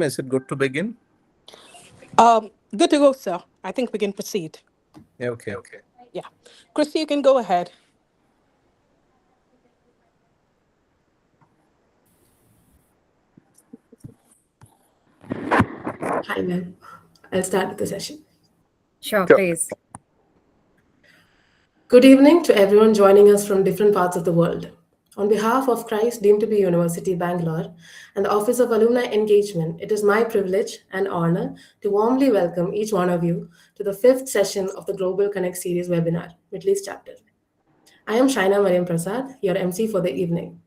Is it good to begin? Good to go, sir. I think we can proceed. Yeah, okay. Yeah. Christy, you can go ahead. Hi, ma'am. I'll start with the session. Sure, Sure. please. Good evening to everyone joining us from different parts of the world. On behalf of Christ deemed to be University, Bangalore, and the Office of Alumni Engagement, it is my privilege and honor to warmly welcome each one of you to the fifth session of the Global Connect Series webinar, Middle East Chapter. I am Shaina Mariam Prasad, your MC for the evening.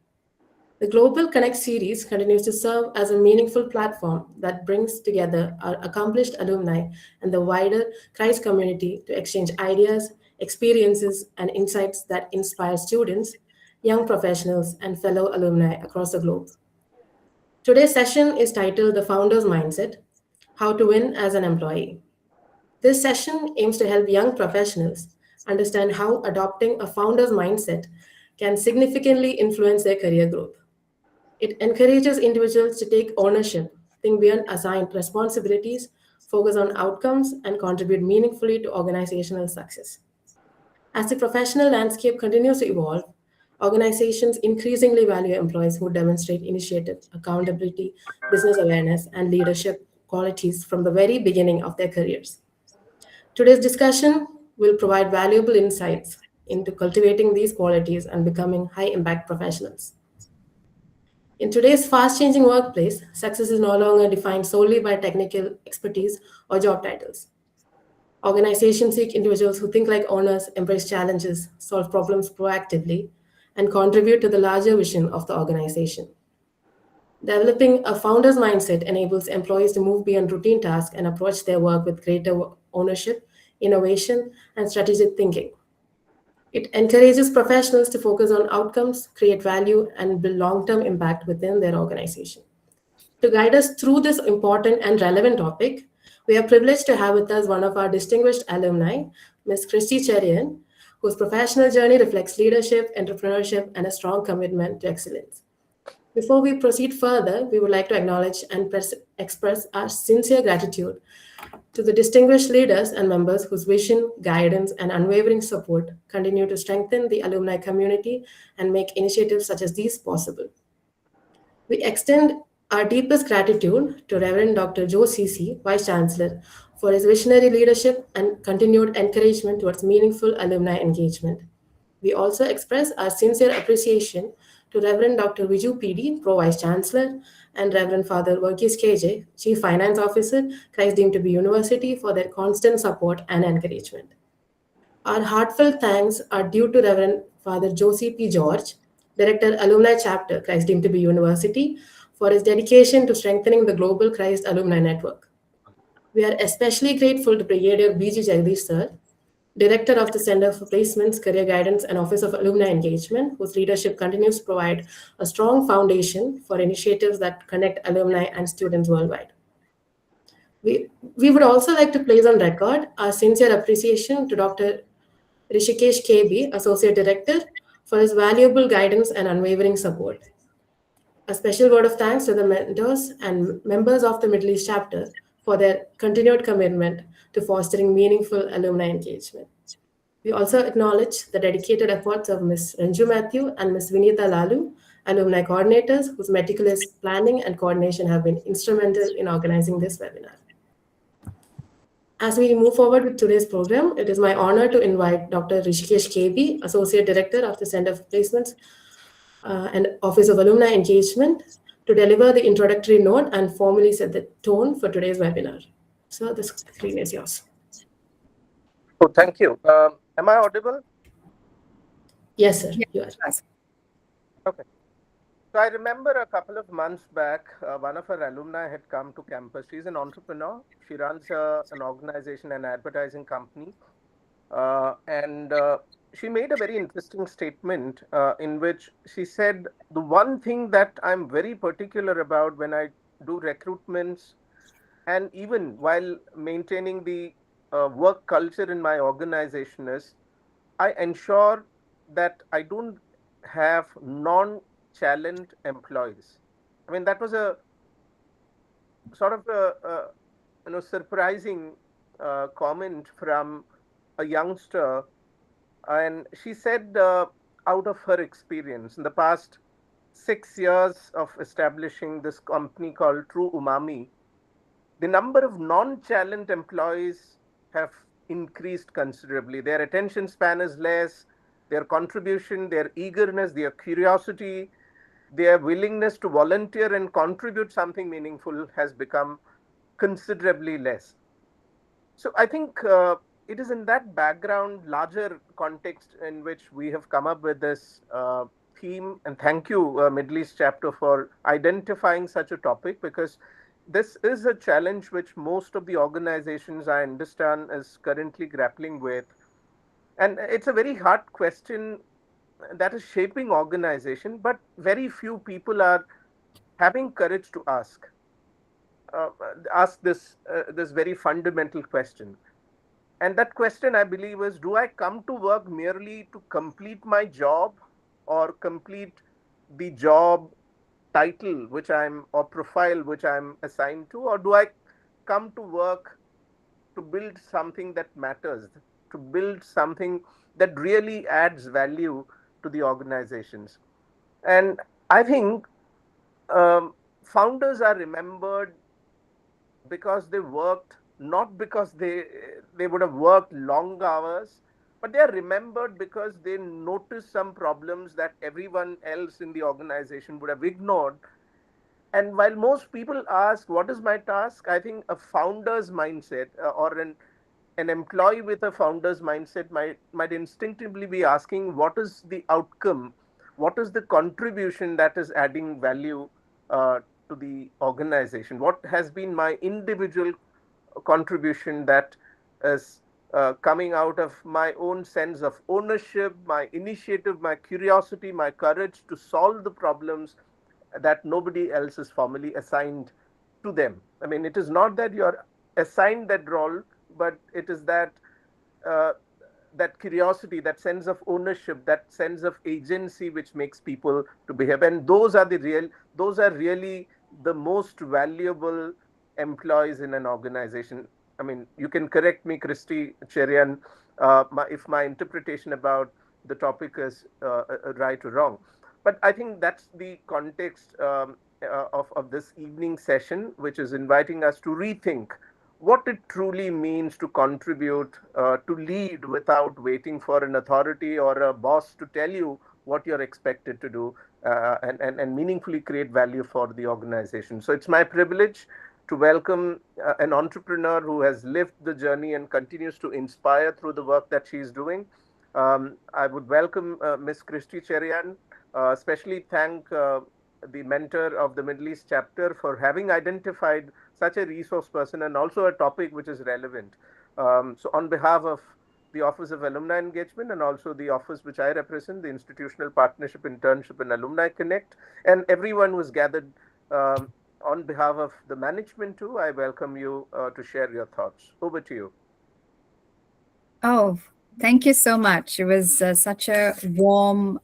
The Global Connect series continues to serve as a meaningful platform that brings together our accomplished alumni and the wider Christ community to exchange ideas, experiences, and insights that inspire students, young professionals, and fellow alumni across the globe. Today's session is titled The Founder's Mindset: How to Win as an Employee. This session aims to help young professionals understand how adopting a founder's mindset can significantly influence their career growth. It encourages individuals to take ownership, think beyond assigned responsibilities, focus on outcomes, and contribute meaningfully to organizational success. As the professional landscape continues to evolve, organizations increasingly value employees who demonstrate initiative, accountability, business awareness, and leadership qualities from the very beginning of their careers. Today's discussion will provide valuable insights into cultivating these qualities and becoming high impact professionals. In today's fast changing workplace, success is no longer defined solely by technical expertise or job titles. Organizations seek individuals who think like owners, embrace challenges, solve problems proactively, and contribute to the larger vision of the organization. Developing a founder's mindset enables employees to move beyond routine tasks and approach their work with greater ownership, innovation, and strategic thinking. It encourages professionals to focus on outcomes, create value, and build long term impact within their organization. To guide us through this important and relevant topic, we are privileged to have with us one of our distinguished alumni, Ms. Christy Cheriyan, whose professional journey reflects leadership, entrepreneurship, and a strong commitment to excellence. Before we proceed further, we would like to acknowledge and express our sincere gratitude to the distinguished leaders and members whose vision, guidance, and unwavering support continue to strengthen the alumni community and make initiatives such as these possible. We extend our deepest gratitude to Reverend Dr. Joe Cece, Vice Chancellor, for his visionary leadership and continued encouragement towards meaningful alumni engagement. We also express our sincere appreciation to Reverend Dr. Viju PD, Pro Vice Chancellor, and Reverend Father Verghese KJ, Chief Finance Officer, Christ deemed to be University, for their constant support and encouragement. Our heartfelt thanks are due to Reverend Father Josie P. George, Director, Alumni Chapter, Christ deemed to be University, for his dedication to strengthening the Global Christ Alumni Network. We are especially grateful to Brigadier B.G. Jagdish Sir, Director of the Center for Placements, Career Guidance, and Office of Alumni Engagement, whose leadership continues to provide a strong foundation for initiatives that connect alumni and students worldwide. We would also like to place on record our sincere appreciation to Dr. Rishikesh KB, Associate Director, for his valuable guidance and unwavering support. A special word of thanks to the mentors and members of the Middle East chapter for their continued commitment to fostering meaningful alumni engagement. We also acknowledge the dedicated efforts of Ms. Ranju Matthew and Ms. Vinita Lalu, alumni coordinators whose meticulous planning and coordination have been instrumental in organizing this webinar. As we move forward with today's program, it is my honor to invite Dr. Rishikesh KB, Associate Director of the Center for Placements and Office of Alumni Engagement, to deliver the introductory note and formally set the tone for today's webinar. So the screen is yours. Oh, thank you. Am I audible? Yes, sir, you are. Yes. Okay. So I remember a couple of months back, one of our alumni had come to campus. She's an entrepreneur. She runs an organization, an advertising company. And she made a very interesting statement in which she said, the one thing that I'm very particular about when I do recruitments, and even while maintaining the work culture in my organization, is I ensure that I don't have non-challenged employees. I mean, that was a sort of a surprising comment from a youngster, and she said, out of her experience in the past 6 years of establishing this company called True Umami, the number of non-challenged employees have increased considerably. Their attention span is less, their contribution, their eagerness, their curiosity, their willingness to volunteer and contribute something meaningful has become considerably less. So I think it is in that background, larger context in which we have come up with this theme. And thank you, Middle East chapter, for identifying such a topic, because this is a challenge which most of the organizations I understand is currently grappling with. And it's a very hard question that is shaping organization, but very few people are having courage to uh, ask this very fundamental question. And that question, I believe, is, do I come to work merely to complete my job or complete the job title which I'm, or profile which I'm assigned to, or do I come to work to build something that matters, to build something that really adds value to the organizations? And I think founders are remembered because they worked, not because they would have worked long hours, but they are remembered because they noticed some problems that everyone else in the organization would have ignored. And while most people ask, what is my task? I think a founder's mindset, or an employee with a founder's mindset might instinctively be asking, what is the outcome? What is the contribution that is adding value uh, to the organization? What has been my individual contribution that is coming out of my own sense of ownership, my initiative, my curiosity, my courage to solve the problems that nobody else is formally assigned to them. I mean, it is not that you're assigned that role, but it is that uh, that curiosity, that sense of ownership, that sense of agency which makes people to behave. And those are really the most valuable employees in an organization. I mean, you can correct me, Christy Cheriyan, if my interpretation about the topic is right or wrong. But I think that's the context of this evening session, which is inviting us to rethink what it truly means to contribute, to lead without waiting for an authority or a boss to tell you what you're expected to do, and meaningfully create value for the organization. So it's my privilege to welcome an entrepreneur who has lived the journey and continues to inspire through the work that she's doing. I would welcome Ms. Christy Cheriyan, especially thank the mentor of the Middle East chapter for having identified such a resource person and also a topic which is relevant. So on behalf of the Office of Alumni Engagement and also the office which I represent, the Institutional Partnership, Internship and Alumni Connect, and everyone who's gathered on behalf of the management too, I welcome you to share your thoughts. Over to you. Oh, thank you so much. It was such a warm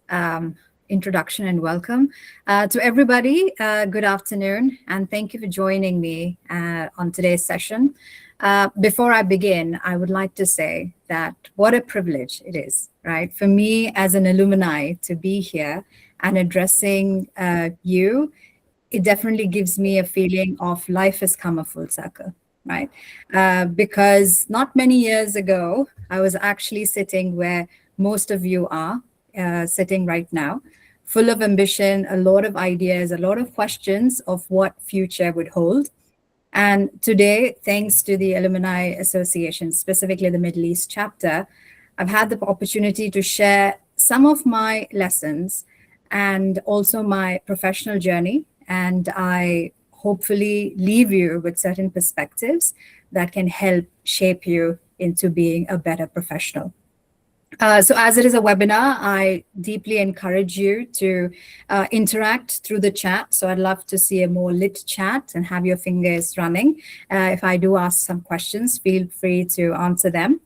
introduction and welcome. To everybody, good afternoon, and thank you for joining me on today's session. Before I begin, I would like to say that what a privilege it is, right, for me as an alumni to be here and addressing you. It definitely gives me a feeling of life has come a full circle, right? Because not many years ago, I was actually sitting where most of you are sitting right now, full of ambition, a lot of ideas, a lot of questions of what future would hold. And today, thanks to the Alumni Association, specifically the Middle East chapter, I've had the opportunity to share some of my lessons and also my professional journey. And I hopefully leave you with certain perspectives that can help shape you into being a better professional. So as it is a webinar, I deeply encourage you to interact through the chat. So I'd love to see a more lit chat and have your fingers running. If I do ask some questions, feel free to answer them.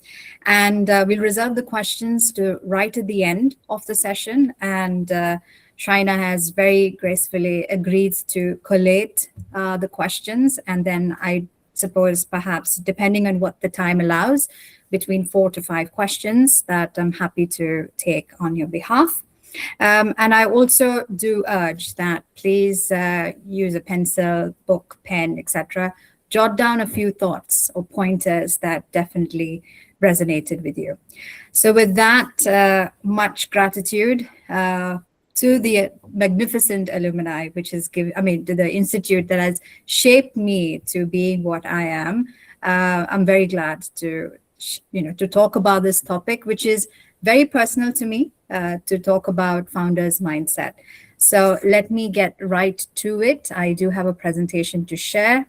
And we'll reserve the questions to right at the end of the session. And Shaina has very gracefully agreed to collate the questions, and then I suppose perhaps depending on what the time allows, between 4 to 5 questions that I'm happy to take on your behalf. And I also do urge that please use a pencil, book, pen, etc. Jot down a few thoughts or pointers that definitely resonated with you. So with that, much gratitude to the magnificent alumni, which is to the institute that has shaped me to being what I am. I'm very glad to talk about this topic, which is very personal to me, to talk about founders' mindset. So let me get right to it. I do have a presentation to share,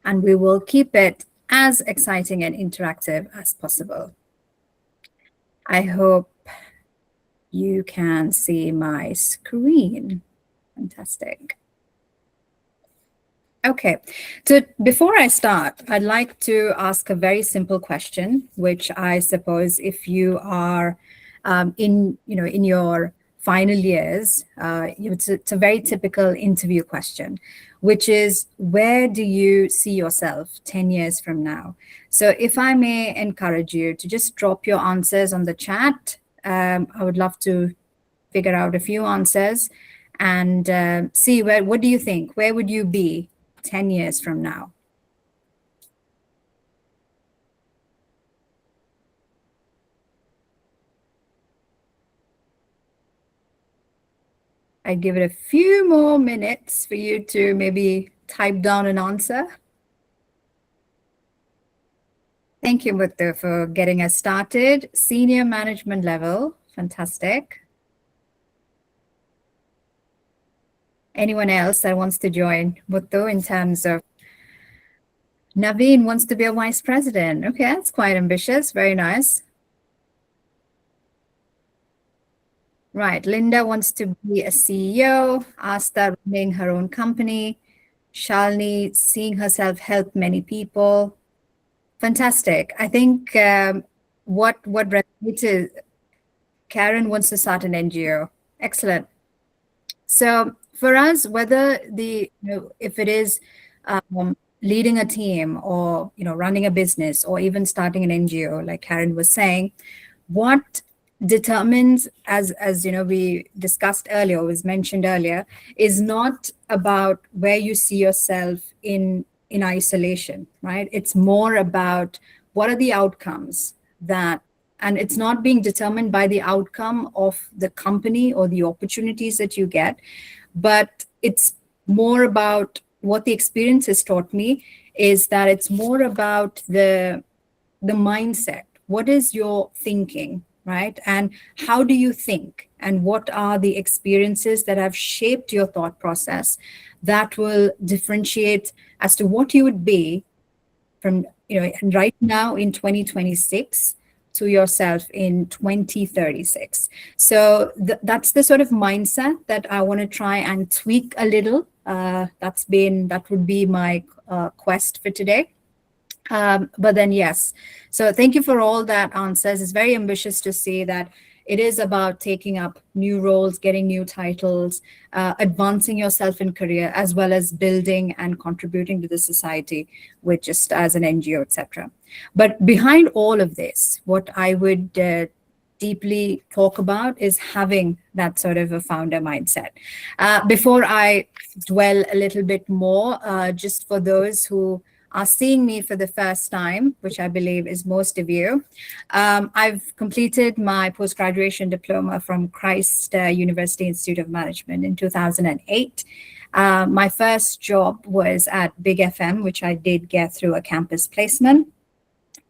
and we will keep it as exciting and interactive as possible. I hope you can see my screen. Fantastic. Okay, so before I start, I'd like to ask a very simple question, which I suppose if you are in your final years, it's a very typical interview question, which is, where do you see yourself 10 years from now? So if I may encourage you to just drop your answers on the chat. I would love to figure out a few answers and see what do you think? Where would you be 10 years from now? I give it a few more minutes for you to maybe type down an answer. Thank you, Muthu, for getting us started. Senior management level, fantastic. Anyone else that wants to join Muthu in terms of Naveen wants to be a vice president. Okay, that's quite ambitious. Very nice. Right, Linda wants to be a CEO. Asta running her own company. Shalini seeing herself help many people. Fantastic. I think what resonates, Karen wants to start an NGO. Excellent. So for us, whether if it is leading a team or running a business or even starting an NGO, like Karen was saying, what determines, as we discussed earlier, was mentioned earlier, is not about where you see yourself in isolation, right? It's more about what are the outcomes and it's not being determined by the outcome of the company or the opportunities that you get, but it's more about what the experience has taught me is that it's more about the mindset. What is your thinking, right? And how do you think? And what are the experiences that have shaped your thought process that will differentiate as to what you would be from, right now in 2026 to yourself in 2036. So that's the sort of mindset that I want to try and tweak a little. That would be my quest for today. But then, yes. So thank you for all that answers. It's very ambitious to see that it is about taking up new roles, getting new titles, advancing yourself in career, as well as building and contributing to the society, with just as an NGO, etc. But behind all of this, what I would deeply talk about is having that sort of a founder mindset. Before I dwell a little bit more, just for those who are seeing me for the first time, which I believe is most of you, I've completed my post-graduation diploma from Christ University Institute of Management in 2008. My first job was at Big FM, which I did get through a campus placement.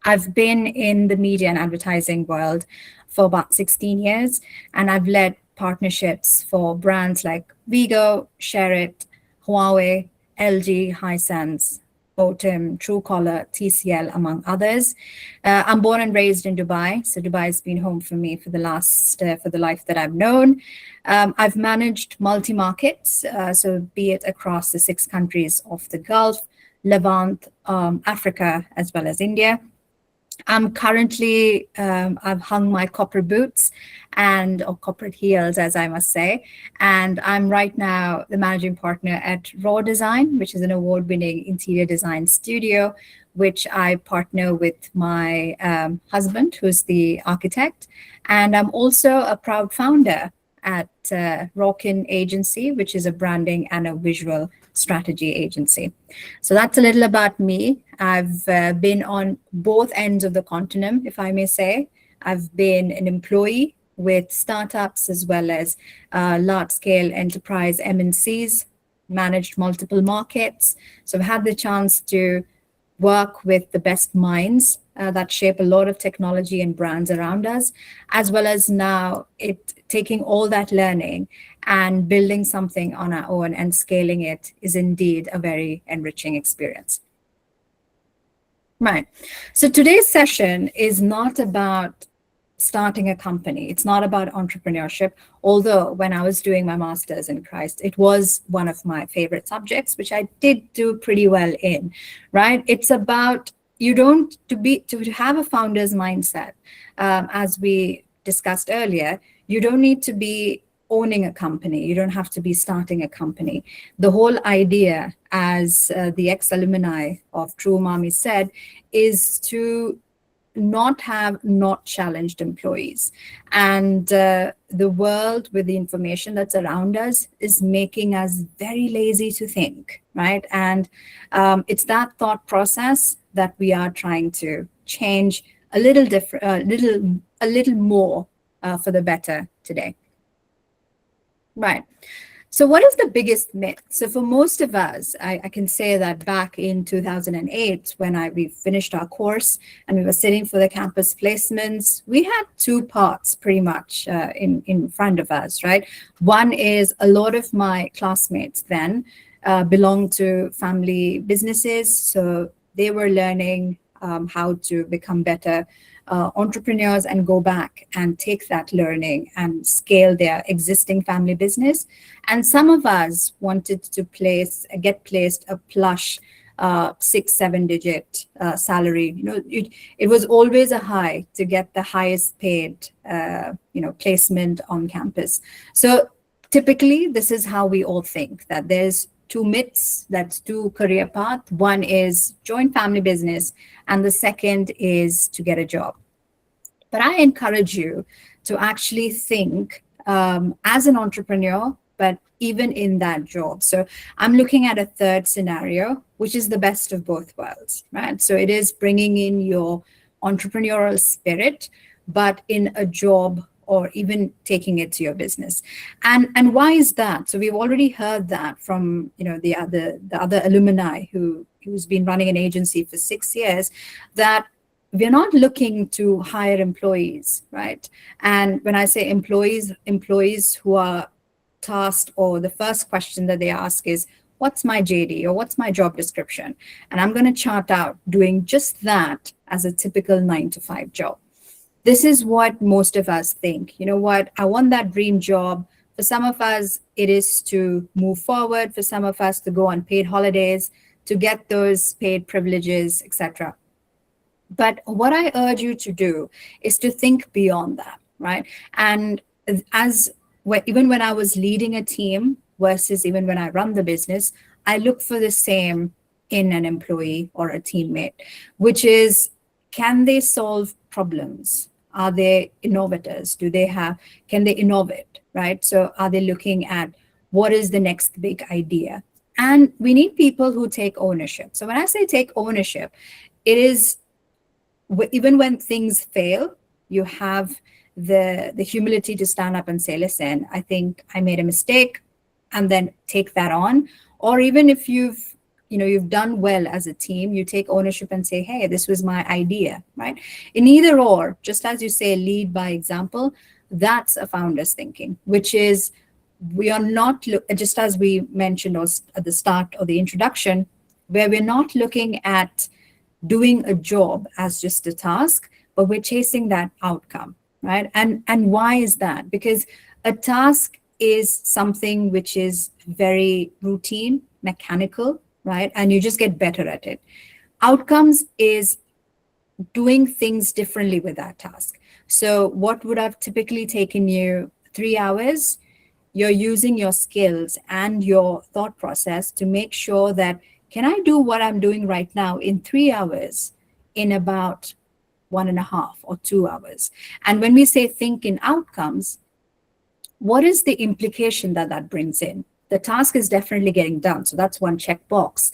I've been in the media and advertising world for about 16 years, and I've led partnerships for brands like Vigo, Sherritt, Huawei, LG, Hisense, Otim, Truecaller, TCL, among others. I'm born and raised in Dubai, so Dubai has been home for me for the life that I've known. I've managed multi-markets, so be it across the 6 countries of the Gulf, Levant, Africa, as well as India. I'm currently, I've hung my corporate boots or corporate heels, as I must say. And I'm right now the managing partner at Raw Design, which is an award-winning interior design studio, which I partner with my husband, who's the architect. And I'm also a proud founder at Rockin Agency, which is a branding and a visual strategy agency. So that's a little about me. I've been on both ends of the continent, if I may say. I've been an employee with startups as well as large-scale enterprise MNCs, managed multiple markets. So I've had the chance to work with the best minds that shape a lot of technology and brands around us, as well as now taking all that learning and building something on our own and scaling it is indeed a very enriching experience. Right. So today's session is not about starting a company. It's not about entrepreneurship, although when I was doing my master's in Christ, it was one of my favorite subjects, which I did do pretty well in, right? It's about to have a founder's mindset. As we discussed earlier, you don't need to be owning a company. You don't have to be starting a company. The whole idea, as the ex-alumni of True Umami said, is to not have not challenged employees. And the world with the information that's around us is making us very lazy to think, right? And it's that thought process that we are trying to change a little different, a little more for the better today. Right. So what is the biggest myth? So for most of us, I can say that back in 2008, when we finished our course and we were sitting for the campus placements, we had two paths pretty much in front of us, right? One is a lot of my classmates then belonged to family businesses. So they were learning how to become better entrepreneurs and go back and take that learning and scale their existing family business. And some of us wanted to get placed a plush 6-7 digit salary. It was always a high to get the highest paid placement on campus. So typically this is how we all think, that there's two myths, that's two career paths. One is join family business, and the second is to get a job. But I encourage you to actually think as an entrepreneur, but even in that job. So I'm looking at a third scenario, which is the best of both worlds, right? So it is bringing in your entrepreneurial spirit, but in a job or even taking it to your business. And why is that? So we've already heard that from the other alumni who's been running an agency for 6 years, that we're not looking to hire employees, right? And when I say employees who are tasked, or the first question that they ask is, what's my JD or what's my job description? And I'm going to chart out doing just that as a typical 9-to-5 job. This is what most of us think. You know what? I want that dream job. For some of us, it is to move forward. For some of us, to go on paid holidays, to get those paid privileges, etc. But what I urge you to do is to think beyond that, right? And even when I was leading a team versus even when I run the business, I look for the same in an employee or a teammate, which is, can they solve problems? Are they innovators? Can they innovate, right? So are they looking at what is the next big idea? And we need people who take ownership. So when I say take ownership, it is even when things fail, you have the humility to stand up and say, listen, I think I made a mistake, and then take that on. Or even if you've done well as a team, you take ownership and say, hey, this was my idea, right? In either or, just as you say, lead by example, that's a founder's thinking, which is, we are not, just as we mentioned at the start of the introduction, where we're not looking at doing a job as just a task, but we're chasing that outcome, right? And why is that? Because a task is something which is very routine, mechanical, right? And you just get better at it. Outcomes is doing things differently with that task. So what would have typically taken you 3 hours, you're using your skills and your thought process to make sure that, can I do what I'm doing right now in 3 hours in about 1.5 or 2 hours? And when we say think in outcomes, what is the implication that that brings in? The task is definitely getting done. So that's one checkbox.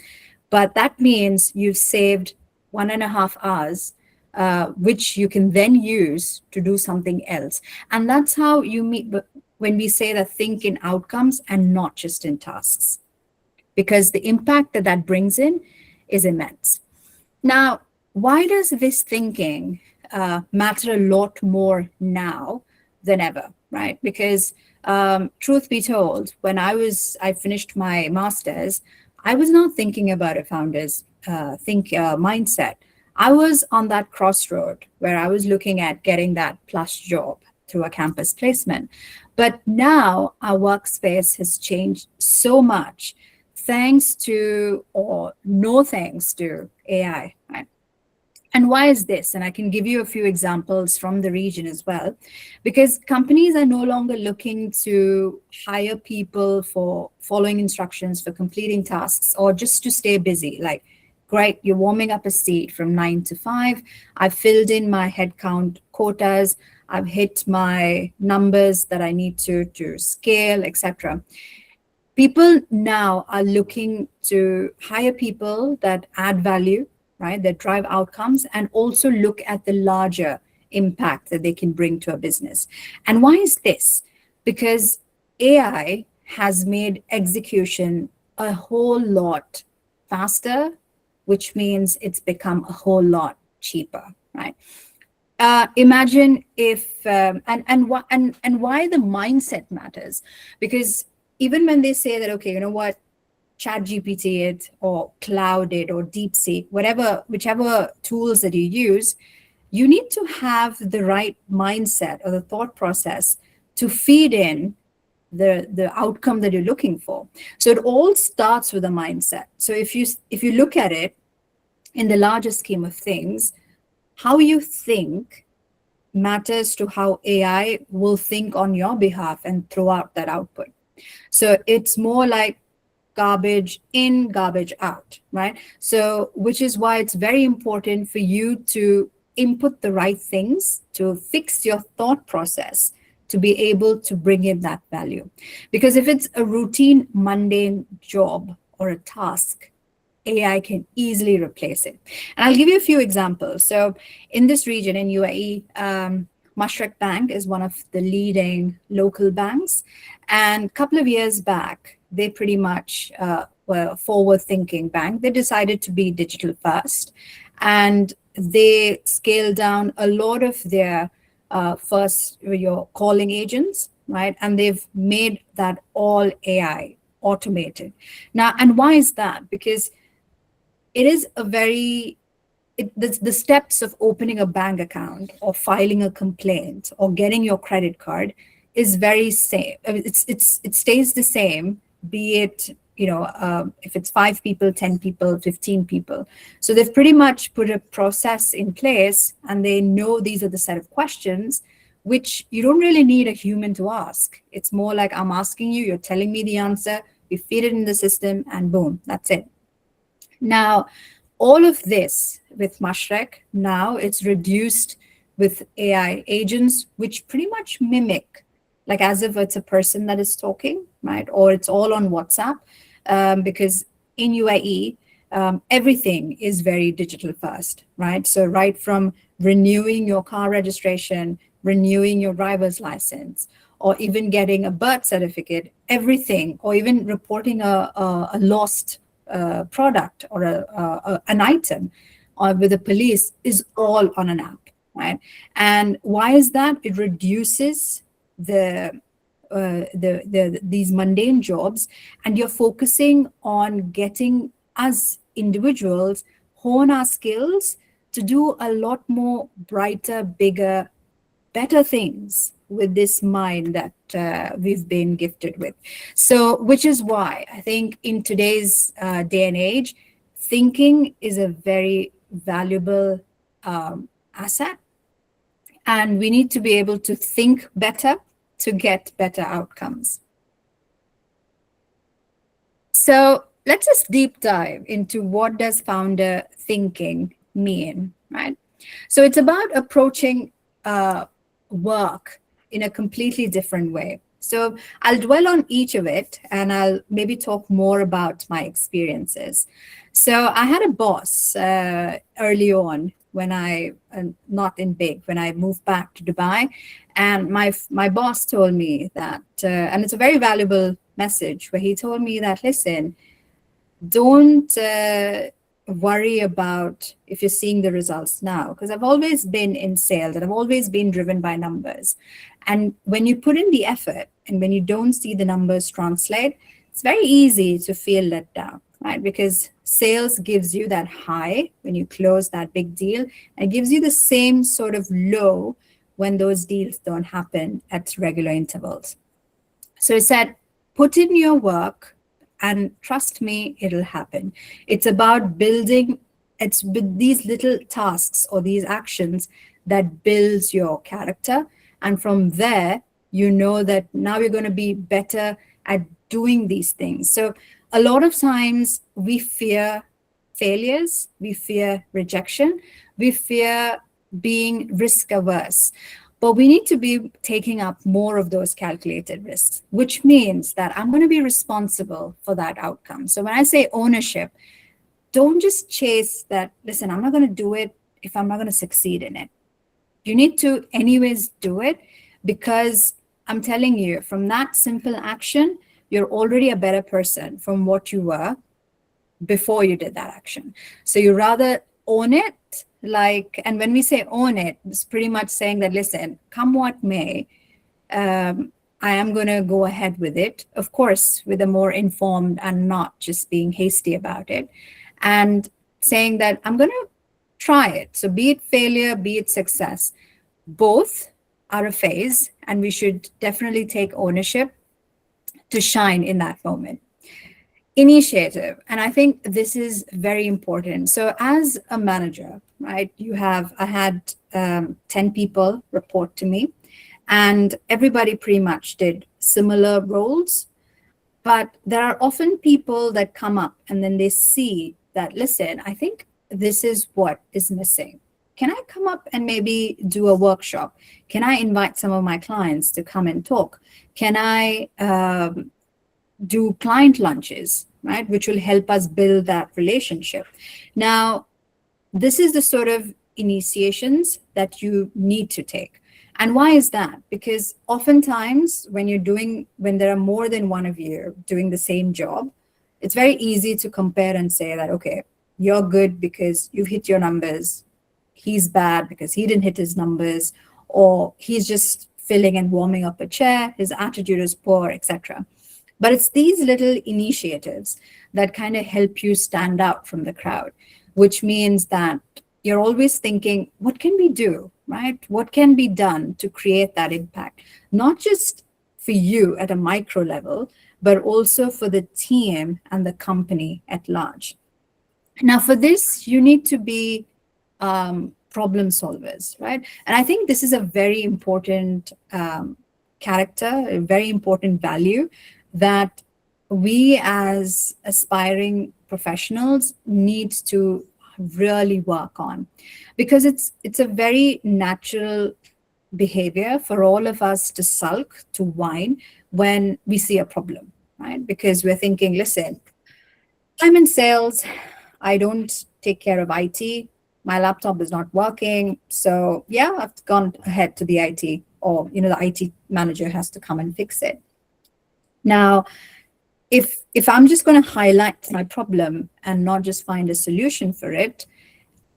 But that means you've saved 1.5 hours, which you can then use to do something else. And that's how you meet when we say that think in outcomes and not just in tasks, because the impact that that brings in is immense. Now, why does this thinking matter a lot more now than ever, right? Because truth be told, when I finished my master's, I was not thinking about a founder's mindset. I was on that crossroad where I was looking at getting that plus job through a campus placement. But now our workspace has changed so much, thanks to, or no thanks to, AI, right? And why is this? And I can give you a few examples from the region as well, because companies are no longer looking to hire people for following instructions, for completing tasks, or just to stay busy. Like, great, you're warming up a seat from 9 to 5. I've filled in my headcount quotas. I've hit my numbers that I need to scale, etc. People now are looking to hire people that add value, right? That drive outcomes, and also look at the larger impact that they can bring to a business. And why is this? Because AI has made execution a whole lot faster, which means it's become a whole lot cheaper, right? Imagine if and why the mindset matters, because even when they say that, okay, you know what, chat GPT it or cloud it or DeepSeek, whichever tools that you use, you need to have the right mindset or the thought process to feed in the outcome that you're looking for. So it all starts with a mindset. So if you look at it in the larger scheme of things, how you think matters to how AI will think on your behalf and throw out that output. So it's more like garbage in, garbage out, right? So which is why it's very important for you to input the right things, to fix your thought process, to be able to bring in that value. Because if it's a routine, mundane job or a task, AI can easily replace it. And I'll give you a few examples. So in this region, in UAE, Mashreq Bank is one of the leading local banks. And a couple of years back, they pretty much were a forward-thinking bank. They decided to be digital first, and they scaled down a lot of their first your calling agents, right? And they've made that all AI automated. Now, and why is that? Because it is a very the steps of opening a bank account or filing a complaint or getting your credit card is very same. It stays the same, be it if it's 5 people, 10 people, 15 people. So they've pretty much put a process in place, and they know these are the set of questions which you don't really need a human to ask. It's more like, I'm asking you, you're telling me the answer, we feed it in the system, and boom, that's it. Now, all of this with Mashreq, now it's reduced with AI agents, which pretty much mimic, like as if it's a person that is talking, right? Or it's all on WhatsApp, because in UAE, everything is very digital first, right? So right from renewing your car registration, renewing your driver's license, or even getting a birth certificate, everything, or even reporting a lost product or an item with the police is all on an app, right? And why is that? It reduces these mundane jobs, and you're focusing on getting us individuals hone our skills to do a lot more brighter, bigger, better things with this mind that we've been gifted with. So, which is why I think in today's day and age, thinking is a very valuable asset, and we need to be able to think better to get better outcomes. So let's just deep dive into what does founder thinking mean, right? So it's about approaching work in a completely different way. So I'll dwell on each of it and I'll maybe talk more about my experiences. So I had a boss early on when not in big, when I moved back to Dubai. And my boss told me that, and it's a very valuable message, where he told me that, listen, don't worry about if you're seeing the results now, because I've always been in sales and I've always been driven by numbers. And when you put in the effort and when you don't see the numbers translate, it's very easy to feel let down, right? Because sales gives you that high when you close that big deal, and gives you the same sort of low when those deals don't happen at regular intervals. So he said, put in your work, and trust me, it'll happen. It's about building, it's with these little tasks or these actions that builds your character. And from there, you know that now you're going to be better at doing these things. So a lot of times we fear failures, we fear rejection, we fear being risk averse. But we need to be taking up more of those calculated risks, which means that I'm going to be responsible for that outcome. So when I say ownership, don't just chase that, listen, I'm not going to do it if I'm not going to succeed in it. You need to anyways do it, because I'm telling you, from that simple action, you're already a better person from what you were before you did that action. So you rather own it, and when we say own it, it's pretty much saying that, listen, come what may, I am going to go ahead with it, of course, with a more informed and not just being hasty about it, and saying that I'm going to try it. So be it failure, be it success, both are a phase, and we should definitely take ownership to shine in that moment. Initiative. And I think this is very important. So as a manager, right, I had 10 people report to me, and everybody pretty much did similar roles. But there are often people that come up and then they see that, listen, I think this is what is missing. Can I come up and maybe do a workshop? Can I invite some of my clients to come and talk? Can I do client lunches, right, which will help us build that relationship? Now, this is the sort of initiations that you need to take. And why is that? Because oftentimes when there are more than one of you doing the same job, it's very easy to compare and say that, okay, you're good because you've hit your numbers. He's bad because he didn't hit his numbers, or he's just filling and warming up a chair. His attitude is poor, etc. But it's these little initiatives that kind of help you stand out from the crowd, which means that you're always thinking, what can we do, right? What can be done to create that impact? Not just for you at a micro level, but also for the team and the company at large. Now, for this, you need to be problem solvers, right? And I think this is a very important character, a very important value that we as aspiring professionals need to really work on, because it's a very natural behavior for all of us to sulk, to whine when we see a problem, right? Because we're thinking, listen, I'm in sales, I don't take care of IT, my laptop is not working, so yeah, I've gone ahead to the IT, or the IT manager has to come and fix it. Now, if I'm just going to highlight my problem and not just find a solution for it,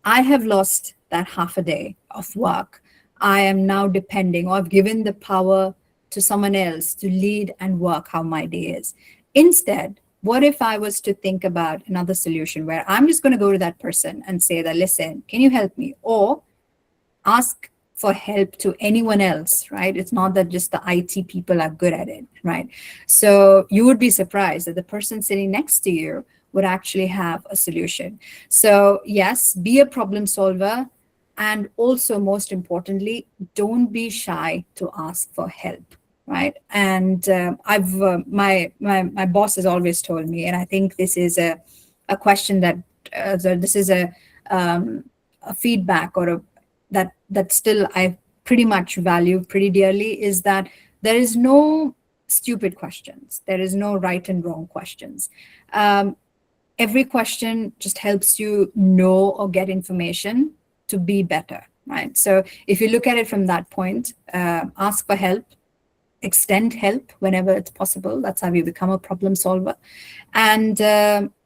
I have lost that half a day of work. I am now depending, or I've given the power to someone else to lead and work how my day is. Instead, what if I was to think about another solution where I'm just going to go to that person and say that, listen, can you help me? Or ask for help to anyone else, right? It's not that just the IT people are good at it, right? So you would be surprised that the person sitting next to you would actually have a solution. So yes, be a problem solver, And also, most importantly, don't be shy to ask for help, right? And I've my boss has always told me, and I think this is a question that this is a feedback or that still I pretty much value pretty dearly, is that there is no stupid questions. There is no right and wrong questions. Every question just helps you know or get information to be better, right? So if you look at it from that point, ask for help, extend help whenever it's possible. That's how you become a problem solver. And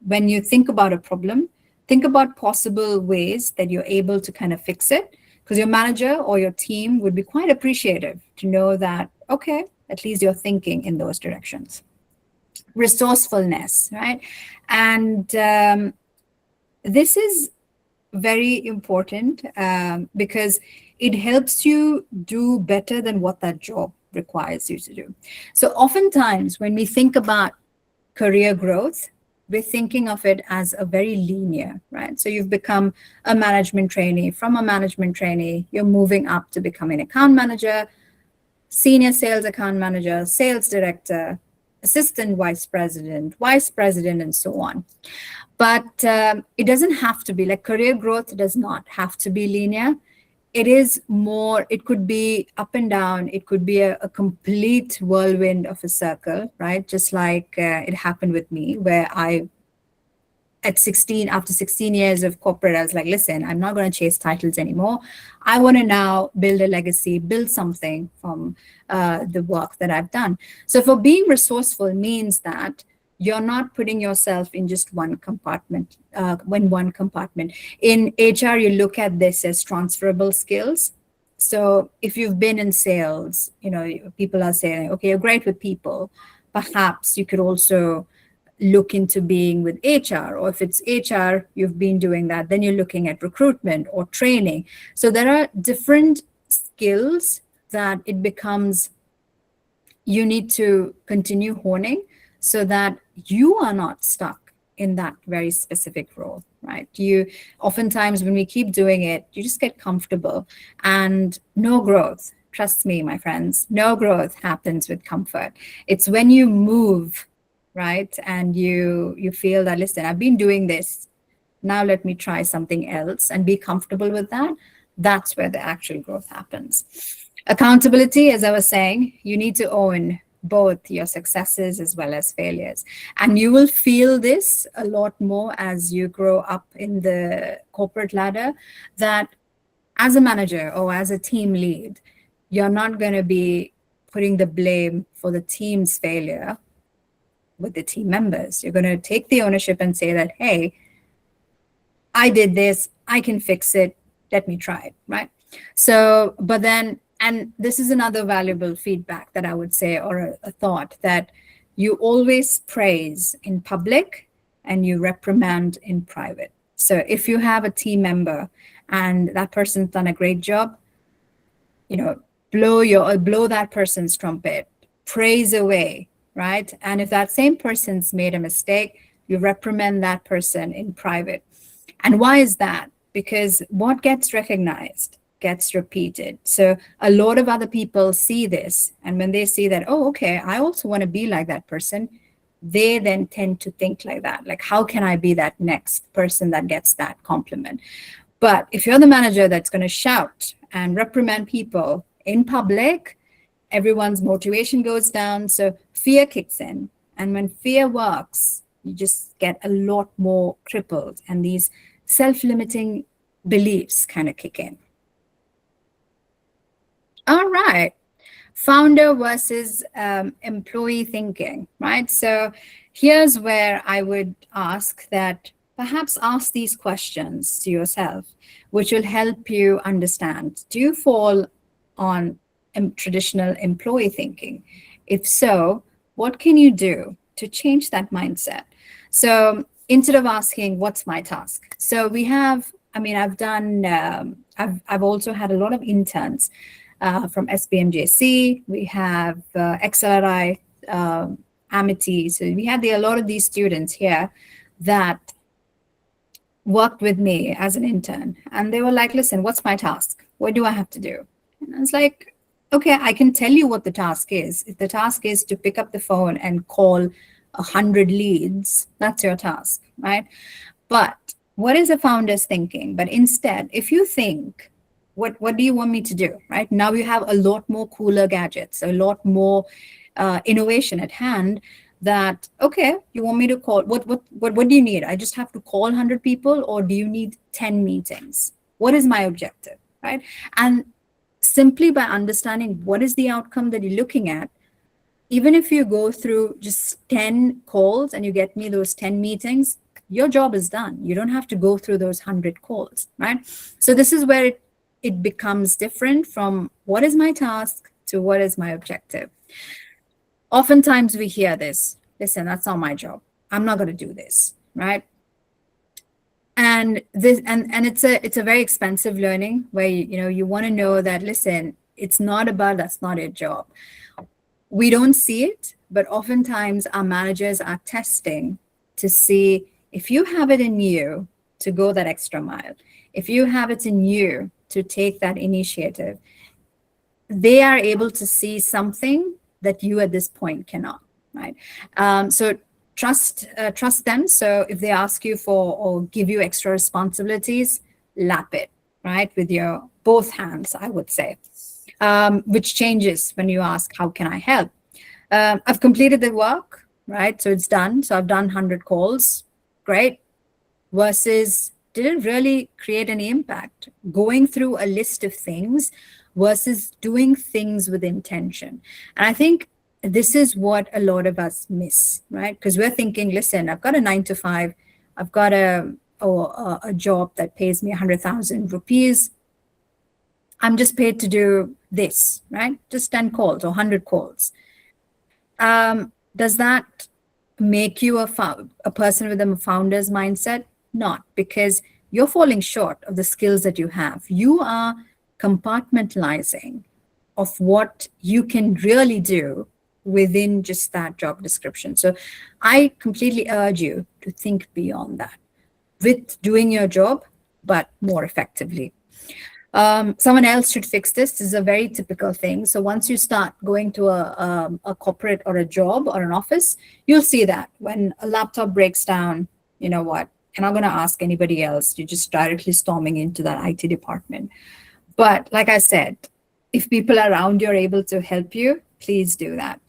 when you think about a problem, think about possible ways that you're able to kind of fix it, because your manager or your team would be quite appreciative to know that, okay, at least you're thinking in those directions. Resourcefulness, right? And this is very important because it helps you do better than what that job requires you to do. So oftentimes when we think about career growth, we're thinking of it as a very linear, right? So you've become a management trainee. From a management trainee, you're moving up to becoming account manager, senior sales account manager, sales director, assistant vice president, and so on. But it doesn't have to be, like, career growth does not have to be linear. It is more, it could be up and down. It could be a complete whirlwind of a circle, right? Just like it happened with me, where after 16 years of corporate, I was like, listen, I'm not going to chase titles anymore. I want to now build a legacy, build something from the work that I've done. So for being resourceful means that you're not putting yourself in just one compartment. In HR, you look at this as transferable skills. So if you've been in sales, people are saying, okay, you're great with people. Perhaps you could also look into being with HR, or if it's HR, you've been doing that, then you're looking at recruitment or training. So there are different skills that it becomes you need to continue honing so that you are not stuck in that very specific role, right? Oftentimes when we keep doing it, you just get comfortable and no growth. Trust me, my friends, no growth happens with comfort. It's when you move, right? And you feel that, listen, I've been doing this. Now let me try something else and be comfortable with that. That's where the actual growth happens. Accountability, as I was saying, you need to own both your successes as well as failures. And you will feel this a lot more as you grow up in the corporate ladder, that as a manager or as a team lead, you're not going to be putting the blame for the team's failure with the team members. You're going to take the ownership and say that, hey, I did this, I can fix it, let me try it, right? So, but then, and this is another valuable feedback that I would say, or a thought, that you always praise in public and you reprimand in private. So if you have a team member and that person's done a great job, blow that person's trumpet, praise away, right? And if that same person's made a mistake, you reprimand that person in private. And why is that? Because what gets recognized gets repeated. So a lot of other people see this. And when they see that, oh, okay, I also want to be like that person, they then tend to think like that. Like, how can I be that next person that gets that compliment? But if you're the manager that's going to shout and reprimand people in public, everyone's motivation goes down. So fear kicks in. And when fear works, you just get a lot more crippled. And these self-limiting beliefs kind of kick in. All right. Founder versus employee thinking, right? So here's where I would ask that perhaps ask these questions to yourself, which will help you understand, do you fall on traditional employee thinking? If so, what can you do to change that mindset? So instead of asking, what's my task? So we have, I've done, I've also had a lot of interns from SBMJC. We have XLRI, Amity. So we had a lot of these students here that worked with me as an intern, and they were like, listen, what's my task? What do I have to do? And I was like, okay, I can tell you what the task is. If the task is to pick up the phone and call 100 leads, that's your task, right? But what is a founder's thinking? But instead, if you think, what do you want me to do, right? Now you have a lot more cooler gadgets, a lot more innovation at hand. That okay, you want me to call what do you need? I just have to call 100 people, or do you need 10 meetings? What is my objective, right? And simply by understanding what is the outcome that you're looking at, even if you go through just 10 calls and you get me those 10 meetings, your job is done. You don't have to go through those 100 calls, right? So this is where it becomes different from what is my task to what is my objective. Oftentimes we hear this, listen, that's not my job. I'm not going to do this, right? And this and it's a very expensive learning where you want to know that, listen, it's not about, that's not your job. We don't see it, but oftentimes our managers are testing to see if you have it in you to go that extra mile, if you have it in you to take that initiative, they are able to see something that you at this point cannot, right? So trust them. So if they ask you for or give you extra responsibilities, lap it, right, with your both hands, I would say, which changes when you ask, how can I help? I've completed the work, right? So it's done. So I've done 100 calls, great, versus did it really create any impact? Going through a list of things versus doing things with intention. And I think this is what a lot of us miss, right? Because we're thinking, listen, I've got a 9 to 5, I've got a job that pays me 100,000 rupees. I'm just paid to do this, right? Just 10 calls or 100 calls. Does that make you a person with a founder's mindset? Not, because you're falling short of the skills that you have. You are compartmentalizing of what you can really do within just that job description. So I completely urge you to think beyond that with doing your job, but more effectively. Someone else should fix this. This is a very typical thing. So once you start going to a corporate or a job or an office, you'll see that when a laptop breaks down, you know what, you're not going to ask anybody else. You're just directly storming into that IT department. But like I said, if people around you are able to help you, please do that.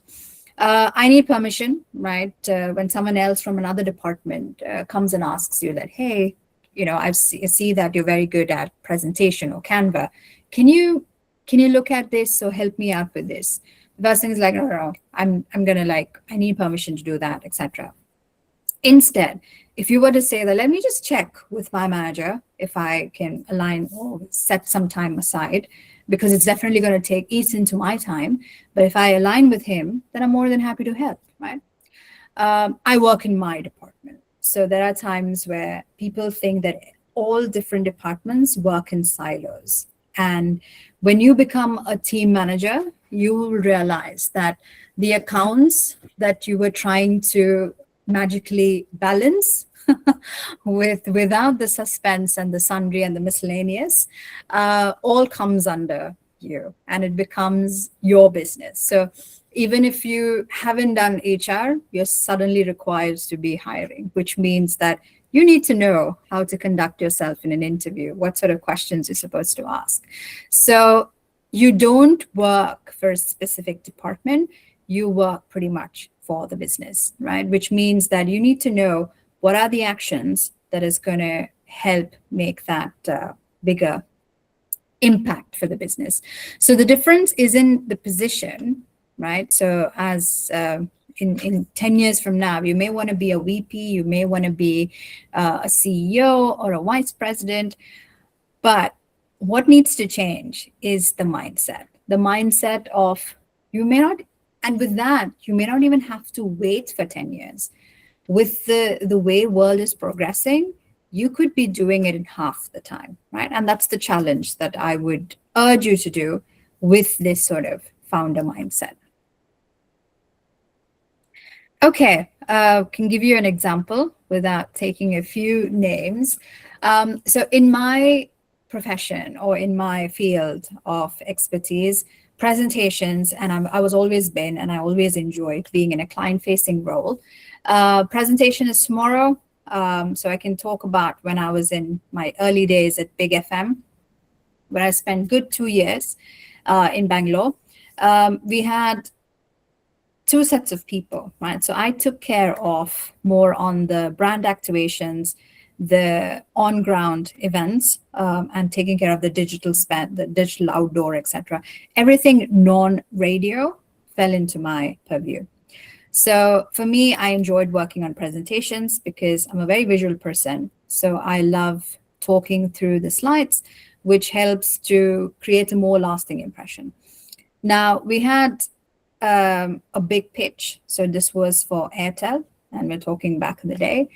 I need permission, right? When someone else from another department comes and asks you that, hey, I see that you're very good at presentation or Canva. Can you look at this or help me out with this? The first thing is like, no, I'm gonna I need permission to do that, etc. Instead, if you were to say that, let me just check with my manager if I can align or set some time aside, because it's definitely going to eat into my time. But if I align with him, then I'm more than happy to help, right? I work in my department. So there are times where people think that all different departments work in silos. And when you become a team manager, you will realize that the accounts that you were trying to magically balance without the suspense and the sundry and the miscellaneous, all comes under you, and it becomes your business. So even if you haven't done HR, you're suddenly required to be hiring, which means that you need to know how to conduct yourself in an interview, what sort of questions you're supposed to ask. So you don't work for a specific department, you work pretty much for the business, right? Which means that you need to know what are the actions that is going to help make that bigger impact for the business. So the difference is in the position, right? So as in 10 years from now, you may want to be a VP, you may want to be a CEO or a vice president, but what needs to change is the mindset. The mindset of you may not, and with that, you may not even have to wait for 10 years. With the way world is progressing, you could be doing it in half the time, right? And that's the challenge that I would urge you to do with this sort of founder mindset. Okay, can give you an example without taking a few names. So in my profession or in my field of expertise, presentations, and I was always been, and I always enjoyed being in a client-facing role. Presentation is tomorrow, so I can talk about when I was in my early days at Big FM, where I spent good 2 years in Bangalore. We had two sets of people, right? So I took care of more on the brand activations, the on-ground events, and taking care of the digital spend, the digital outdoor, etc. Everything non-radio fell into my purview. So for me, I enjoyed working on presentations because I'm a very visual person. So I love talking through the slides, which helps to create a more lasting impression. Now, we had a big pitch. So this was for Airtel, and we're talking back in the day.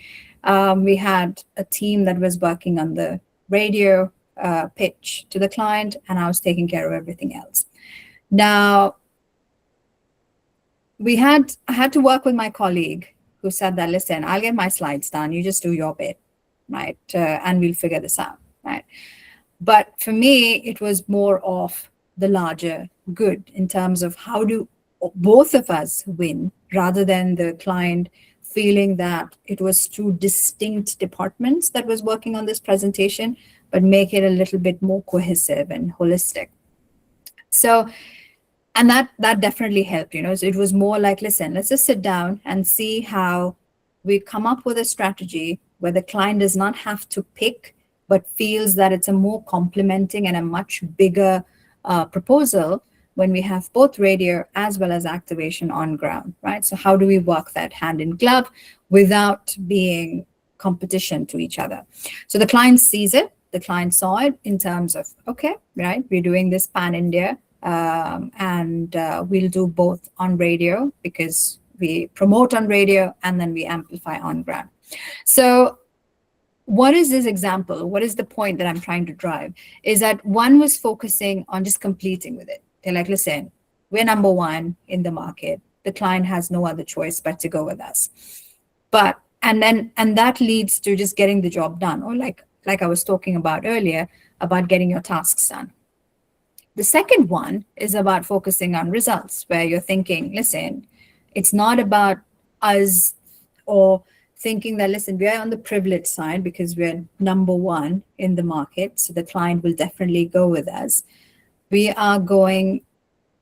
We had a team that was working on the radio pitch to the client, and I was taking care of everything else. Now, I had to work with my colleague who said that, listen, I'll get my slides done. You just do your bit, right? And we'll figure this out, right? But for me, it was more of the larger good in terms of how do both of us win rather than the client feeling that it was two distinct departments that was working on this presentation, but make it a little bit more cohesive and holistic. So, and that definitely helped, So it was more like, listen, let's just sit down and see how we come up with a strategy where the client does not have to pick, but feels that it's a more complementing and a much bigger proposal when we have both radio as well as activation on ground, right? So how do we work that hand in glove without being competition to each other? So the client sees it, the client saw it in terms of, okay, right, we're doing this pan-India, and we'll do both on radio because we promote on radio and then we amplify on ground. So what is this example? What is the point that I'm trying to drive? Is that one was focusing on just completing with it. They're like, listen, we're number one in the market. The client has no other choice but to go with us. But and that leads to just getting the job done, or like I was talking about earlier, about getting your tasks done. The second one is about focusing on results, where you're thinking, listen, it's not about us, or thinking that, listen, we are on the privileged side because we're number one in the market, so the client will definitely go with us. We are going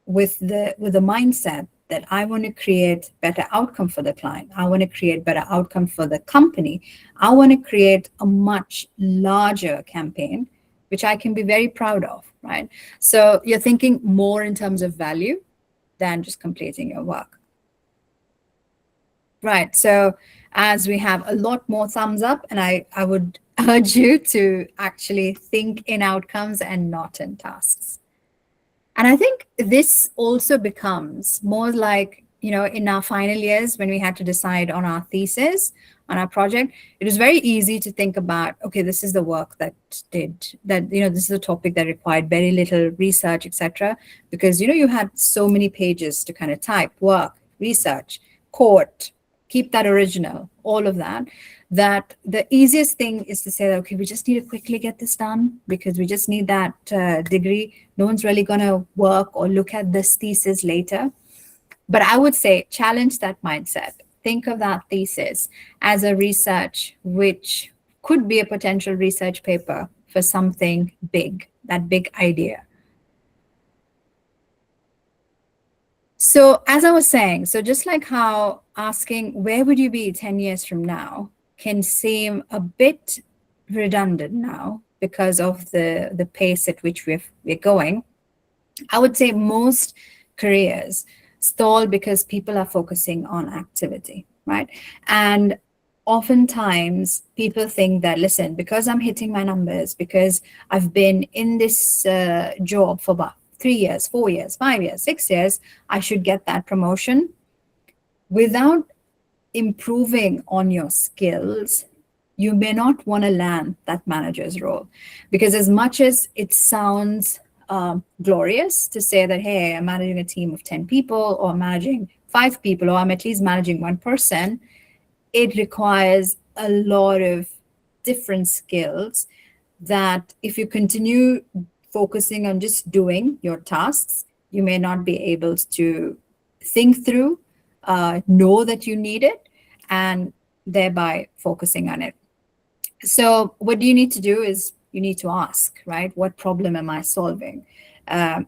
with the mindset that I want to create better outcome for the client. I want to create better outcome for the company. I want to create a much larger campaign, which I can be very proud of, right? So you're thinking more in terms of value than just completing your work. Right. So as we have a lot more thumbs up, and I would urge you to actually think in outcomes and not in tasks. And I think this also becomes more like, in our final years when we had to decide on our thesis, on our project, it was very easy to think about, okay, this is the work this is a topic that required very little research, etc. Because, you had so many pages to kind of type, work, research, quote, keep that original, all of that the easiest thing is to say that, okay, we just need to quickly get this done because we just need that degree. No one's really going to work or look at this thesis later. But I would say challenge that mindset. Think of that thesis as a research, which could be a potential research paper for something big, that big idea. So as I was saying, so just like how asking, where would you be 10 years from now, can seem a bit redundant now because of the pace at which we're going. I would say most careers stall because people are focusing on activity, right? And oftentimes people think that, listen, because I'm hitting my numbers, because I've been in this job for about 3 years, 4 years, 5 years, 6 years, I should get that promotion. Without improving on your skills, you may not want to land that manager's role. Because as much as it sounds glorious to say that, hey, I'm managing a team of 10 people, or I'm managing 5 people, or I'm at least managing one person, it requires a lot of different skills that if you continue focusing on just doing your tasks, you may not be able to think through, know that you need it, and thereby focusing on it. So what you need to do is you need to ask, right? What problem am I solving?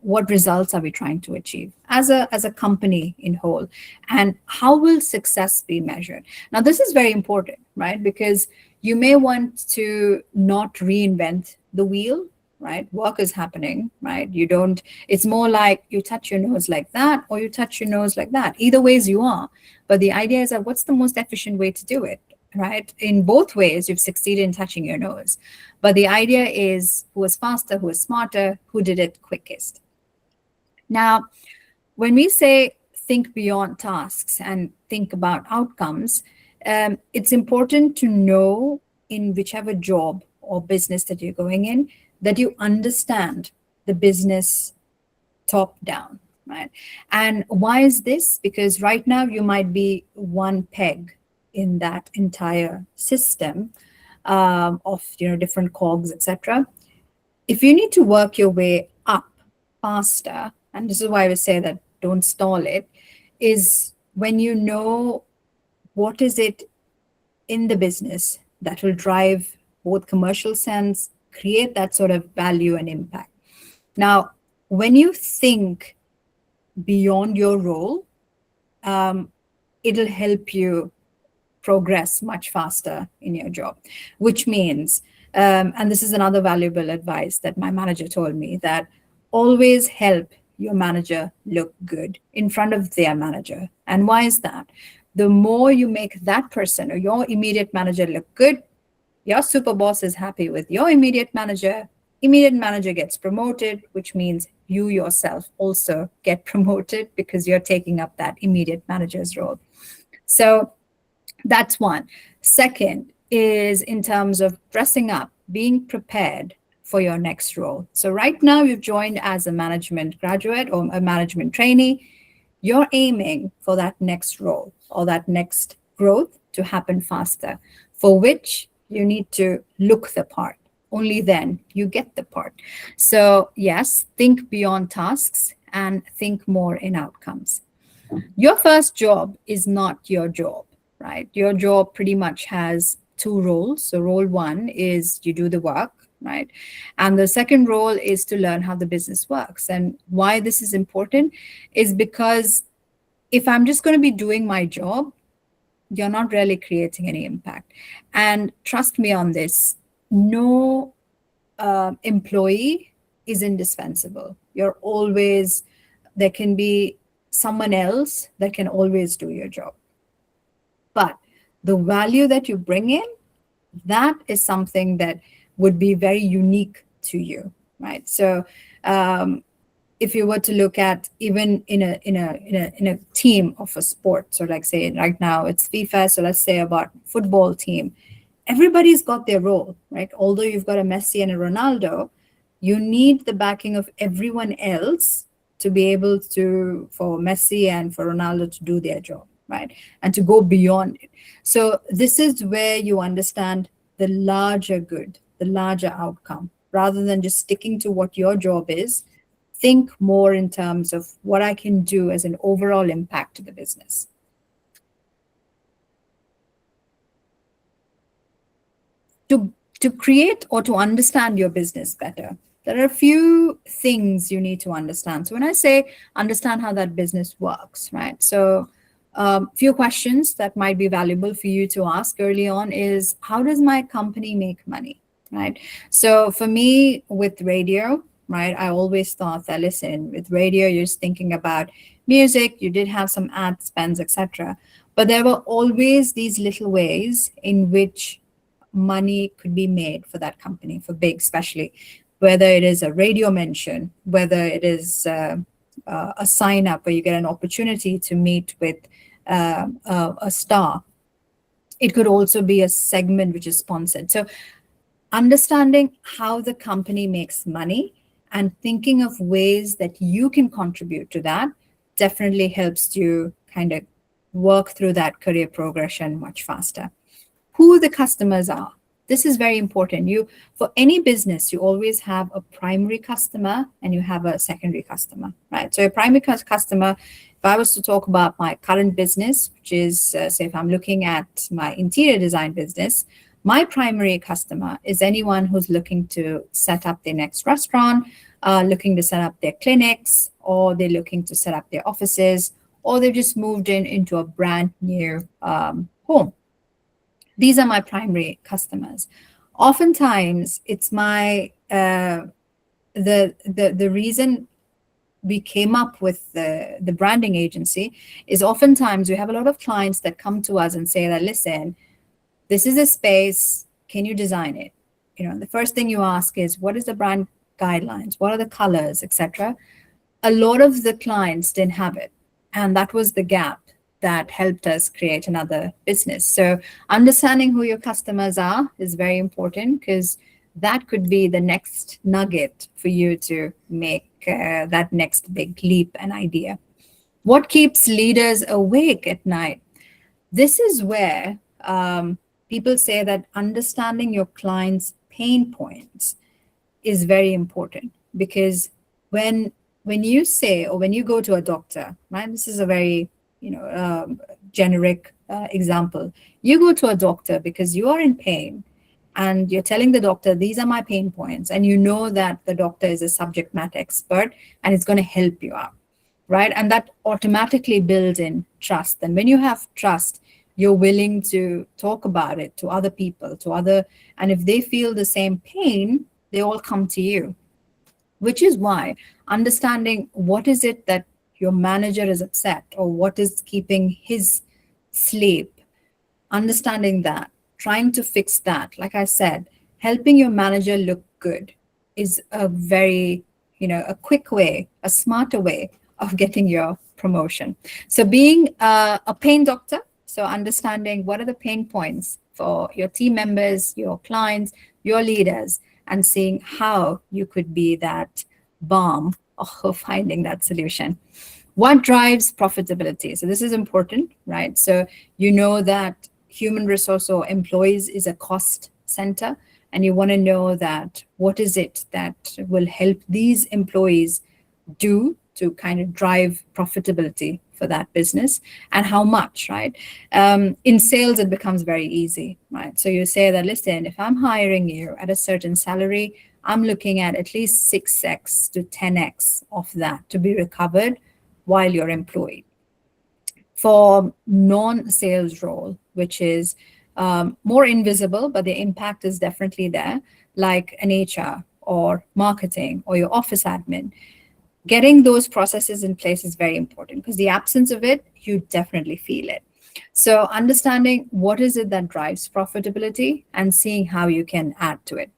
What results are we trying to achieve as a company in whole? And how will success be measured? Now, this is very important, right? Because you may want to not reinvent the wheel, right? Work is happening, right? You don't, it's more like you touch your nose like that or you touch your nose like that. Either ways you are. But the idea is that what's the most efficient way to do it? Right? In both ways, you've succeeded in touching your nose. But the idea is who was faster, who was smarter, who did it quickest. Now, when we say think beyond tasks and think about outcomes, it's important to know in whichever job or business that you're going in, that you understand the business top down, right? And why is this? Because right now you might be one peg in that entire system of different cogs, etc. If you need to work your way up faster, and this is why I would say that don't stall it, is when you know what is it in the business that will drive both commercial sense, create that sort of value and impact. Now, when you think beyond your role, it'll help you progress much faster in your job, which means, and this is another valuable advice that my manager told me, that always help your manager look good in front of their manager. And why is that? The more you make that person or your immediate manager look good, your super boss is happy with your immediate manager gets promoted, which means you yourself also get promoted because you're taking up that immediate manager's role. So that's one. Second is in terms of dressing up, being prepared for your next role. So right now you've joined as a management graduate or a management trainee. You're aiming for that next role or that next growth to happen faster, for which you need to look the part. Only then you get the part. So yes, think beyond tasks and think more in outcomes. Your first job is not your job, right? Your job pretty much has two roles. So role one is you do the work, right? And the second role is to learn how the business works. And why this is important is because if I'm just going to be doing my job, you're not really creating any impact. And trust me on this, no employee is indispensable. There can be someone else that can always do your job. But the value that you bring in, that is something that would be very unique to you, right? So if you were to look at even in a team of a sport, so like say right now it's FIFA, so let's say about football team, everybody's got their role, right? Although you've got a Messi and a Ronaldo, you need the backing of everyone else to be able to, for Messi and for Ronaldo to do their job, right? And to go beyond it. So this is where you understand the larger good, the larger outcome, rather than just sticking to what your job is. Think more in terms of what I can do as an overall impact to the business. To create or to understand your business better, there are a few things you need to understand. So when I say understand how that business works, right? So a few questions that might be valuable for you to ask early on is, how does my company make money, right? So for me with radio, right, I always thought that, listen, with radio, you're just thinking about music, you did have some ad spends, etc. But there were always these little ways in which money could be made for that company, for big especially, whether it is a radio mention, whether it is a sign up where you get an opportunity to meet with a star. It could also be a segment which is sponsored. So understanding how the company makes money and thinking of ways that you can contribute to that definitely helps you kind of work through that career progression much faster. Who the customers are. This is very important. For any business, you always have a primary customer and you have a secondary customer, right? So a primary customer, if I was to talk about my current business, which is, say, if I'm looking at my interior design business, my primary customer is anyone who's looking to set up their next restaurant, looking to set up their clinics, or they're looking to set up their offices, or they've just moved into a brand new home. These are my primary customers. Oftentimes, it's my the reason we came up with the branding agency is oftentimes we have a lot of clients that come to us and say that, listen, this is a space, can you design it? The first thing you ask is, what is the brand guidelines? What are the colors, etc.? A lot of the clients didn't have it. And that was the gap that helped us create another business. So understanding who your customers are is very important, because that could be the next nugget for you to make that next big leap and idea. What keeps leaders awake at night? This is where people say that understanding your clients' pain points is very important, because when you say, or when you go to a doctor, right? This is a very generic example. You go to a doctor because you are in pain, and you're telling the doctor, these are my pain points, and you know that the doctor is a subject matter expert and it's going to help you out, right? And that automatically builds in trust. And when you have trust, you're willing to talk about it to other people, and if they feel the same pain, they all come to you. Which is why understanding what is it that your manager is upset, or what is keeping his sleep, understanding that, trying to fix that, like I said, helping your manager look good is a very, a quick way, a smarter way of getting your promotion. So being a pain doctor, so understanding what are the pain points for your team members, your clients, your leaders, and seeing how you could be that balm of finding that solution. What drives profitability? So this is important, right? So you know that human resource or employees is a cost center, and you want to know that what is it that will help these employees do to kind of drive profitability for that business, and how much, right? In sales, it becomes very easy, right? So you say that, listen, if I'm hiring you at a certain salary, I'm looking at least 6x to 10x of that to be recovered while you're employed. For non-sales role, which is more invisible, but the impact is definitely there, like an HR or marketing or your office admin, getting those processes in place is very important, because the absence of it, you definitely feel it. So understanding what is it that drives profitability and seeing how you can add to it.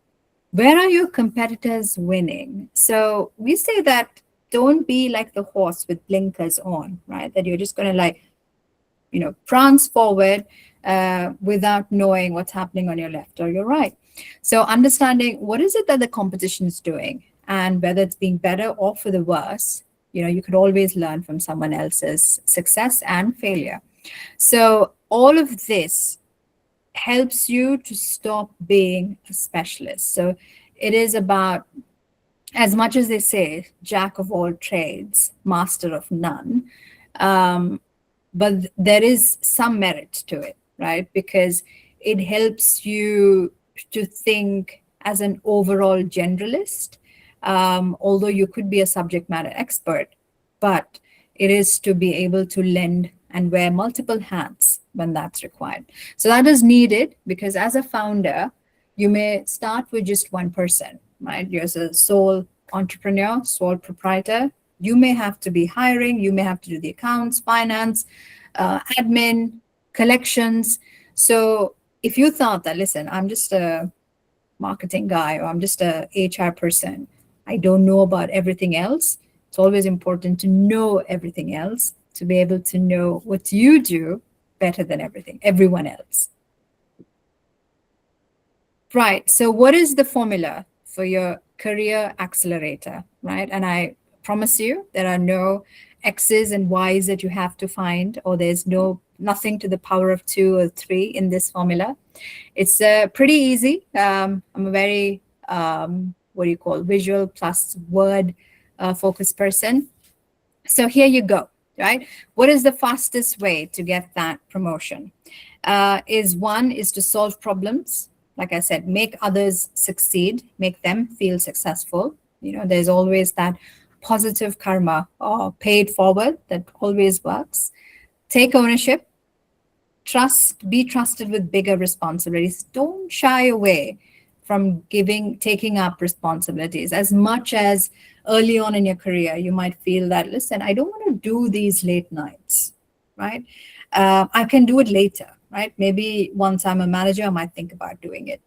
Where are your competitors winning? So we say that don't be like the horse with blinkers on, right? That you're just going to prance forward without knowing what's happening on your left or your right. So understanding what is it that the competition is doing, and whether it's being better or for the worse, you could always learn from someone else's success and failure. So all of this helps you to stop being a specialist. So it is about, as much as they say, jack of all trades, master of none, but there is some merit to it, right? Because it helps you to think as an overall generalist, although you could be a subject matter expert, but it is to be able to lend and wear multiple hats when that's required. So that is needed, because as a founder, you may start with just one person, right? You're a sole entrepreneur, sole proprietor. You may have to be hiring, you may have to do the accounts, finance, admin, collections. So if you thought that, listen, I'm just a marketing guy, or I'm just a HR person, I don't know about everything else. It's always important to know everything else, to be able to know what you do better than everyone else. Right. So what is the formula for your career accelerator, right? And I promise you, there are no X's and Y's that you have to find, or there's no nothing to the power of 2 or 3 in this formula. It's pretty easy. I'm a very, visual plus word focused person. So here you go, right? What is the fastest way to get that promotion? One is to solve problems. Like I said, make others succeed, make them feel successful. There's always that positive karma or pay it forward that always works. Take ownership, be trusted with bigger responsibilities. Don't shy away from taking up responsibilities. As much as early on in your career, you might feel that, listen, I don't want to do these late nights, right? I can do it later, right? Maybe once I'm a manager, I might think about doing it.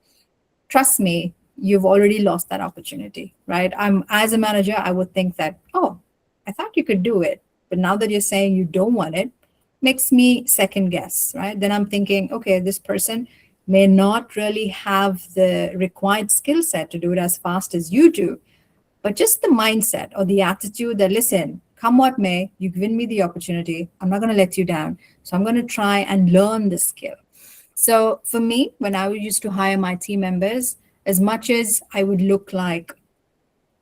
Trust me, you've already lost that opportunity, right? As a manager, I would think that, oh, I thought you could do it. But now that you're saying you don't want it, makes me second guess, right? Then I'm thinking, okay, this person may not really have the required skill set to do it as fast as you do, but just the mindset or the attitude that, listen, come what may, you've given me the opportunity. I'm not going to let you down. So I'm going to try and learn the skill. So for me, when I used to hire my team members, as much as I would look like,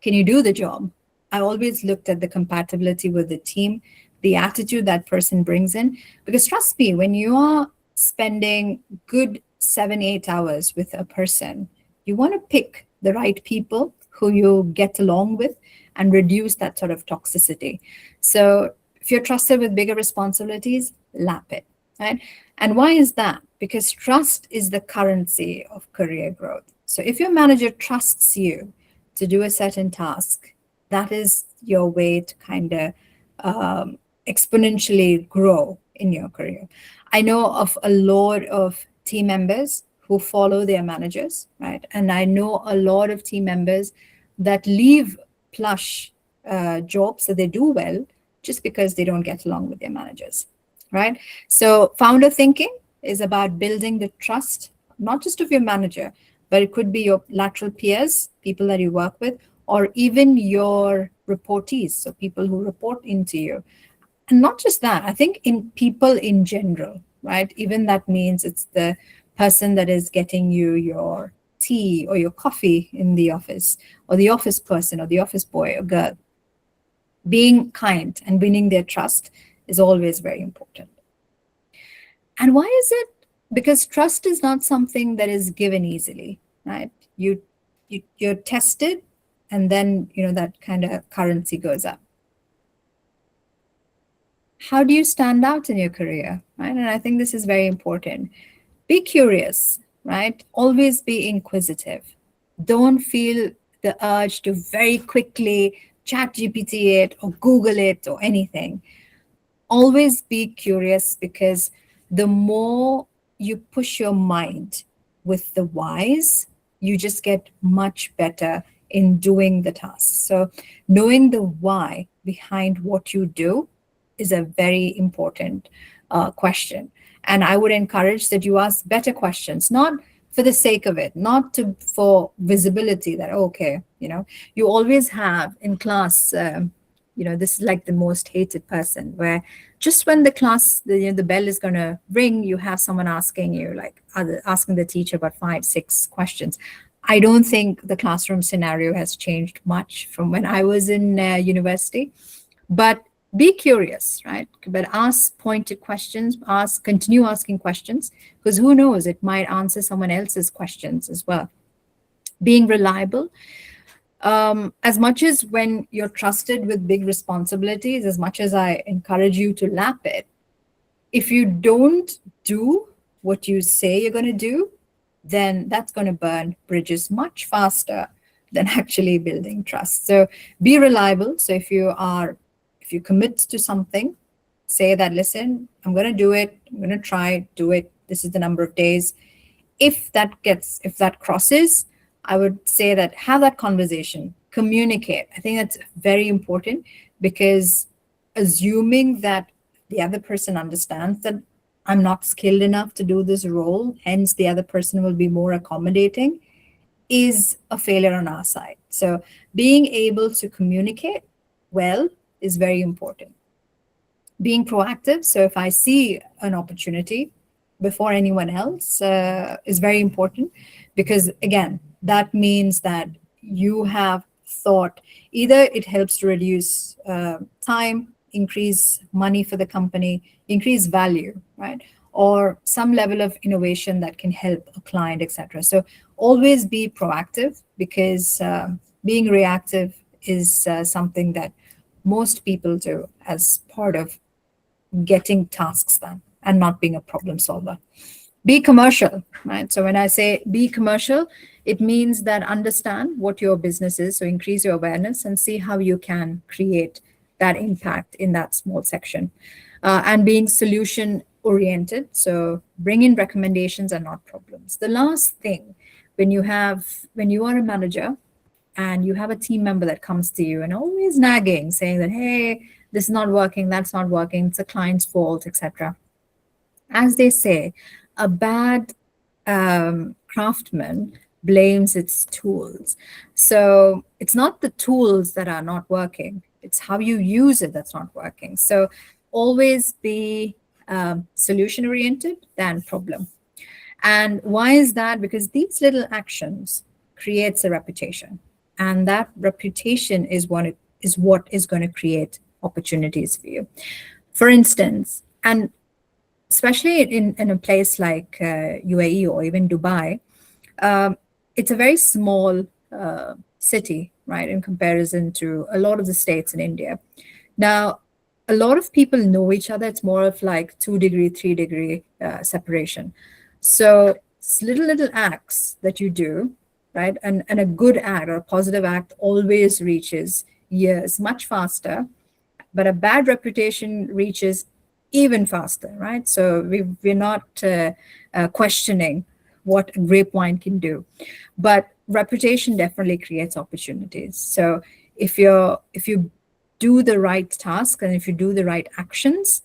can you do the job? I always looked at the compatibility with the team, the attitude that person brings in. Because trust me, when you are spending good 7-8 hours with a person, you want to pick the right people who you get along with and reduce that sort of toxicity. So if you're trusted with bigger responsibilities, lap it, right? And why is that? Because trust is the currency of career growth. So if your manager trusts you to do a certain task, that is your way to kind of exponentially grow in your career. I know of a lot of team members who follow their managers, right? And I know a lot of team members that leave plush jobs that they do well just because they don't get along with their managers, right? So founder thinking is about building the trust, not just of your manager, but it could be your lateral peers, people that you work with, or even your reportees, so people who report into you. And not just that, I think in people in general, right? Even that means it's the person that is getting you your tea or your coffee in the office, or the office person or the office boy or girl. Being kind and winning their trust is always very important. And why is it? Because trust is not something that is given easily, right? You're tested, and then that kind of currency goes up. How do you stand out in your career, right? And I think this is very important. Be curious, right? Always be inquisitive. Don't feel the urge to very quickly chat GPT it or Google it or anything. Always be curious, because the more you push your mind with the whys, you just get much better in doing the task. So knowing the why behind what you do is a very important question. And I would encourage that you ask better questions, not for the sake of it, not for visibility that, okay, you always have in class, this is like the most hated person, where just when the class, the bell is going to ring, you have someone asking you, like asking the teacher about 5-6 questions. I don't think the classroom scenario has changed much from when I was in university, but be curious, right? But ask pointed questions, continue asking questions, because who knows, it might answer someone else's questions as well. Being reliable. As much as when you're trusted with big responsibilities, as much as I encourage you to lap it, if you don't do what you say you're going to do, then that's going to burn bridges much faster than actually building trust. So be reliable. So if you commit to something, say that, listen, I'm going to do it. I'm going to try, do it. This is the number of days. If that crosses, I would say that have that conversation, communicate. I think that's very important, because assuming that the other person understands that I'm not skilled enough to do this role, hence the other person will be more accommodating, is a failure on our side. So being able to communicate well is very important. Being proactive. So if I see an opportunity before anyone else is very important, because again, that means that you have thought, either it helps to reduce time, increase money for the company, increase value, right? Or some level of innovation that can help a client, etc. So always be proactive, because being reactive is something that most people do as part of getting tasks done and not being a problem solver. Be commercial, right? So when I say be commercial, it means that understand what your business is. So increase your awareness and see how you can create that impact in that small section. And being solution oriented. So bring in recommendations and not problems. The last thing, when you are a manager and you have a team member that comes to you and always nagging, saying that, hey, this is not working, that's not working, it's a client's fault, etc. As they say, a bad craftsman blames its tools. So it's not the tools that are not working, it's how you use it that's not working. So always be solution oriented than problem. And why is that? Because these little actions creates a reputation, and that reputation is what is going to create opportunities for you. For instance, and especially in a place like UAE or even Dubai, it's a very small city, right, in comparison to a lot of the states in India. Now, a lot of people know each other. It's more of like 2 degree, 3 degree separation. So it's little acts that you do, right? And a good act or a positive act always reaches years much faster, but a bad reputation reaches even faster, right? So we're not questioning what a grapevine can do, but reputation definitely creates opportunities. So if you do the right task and if you do the right actions,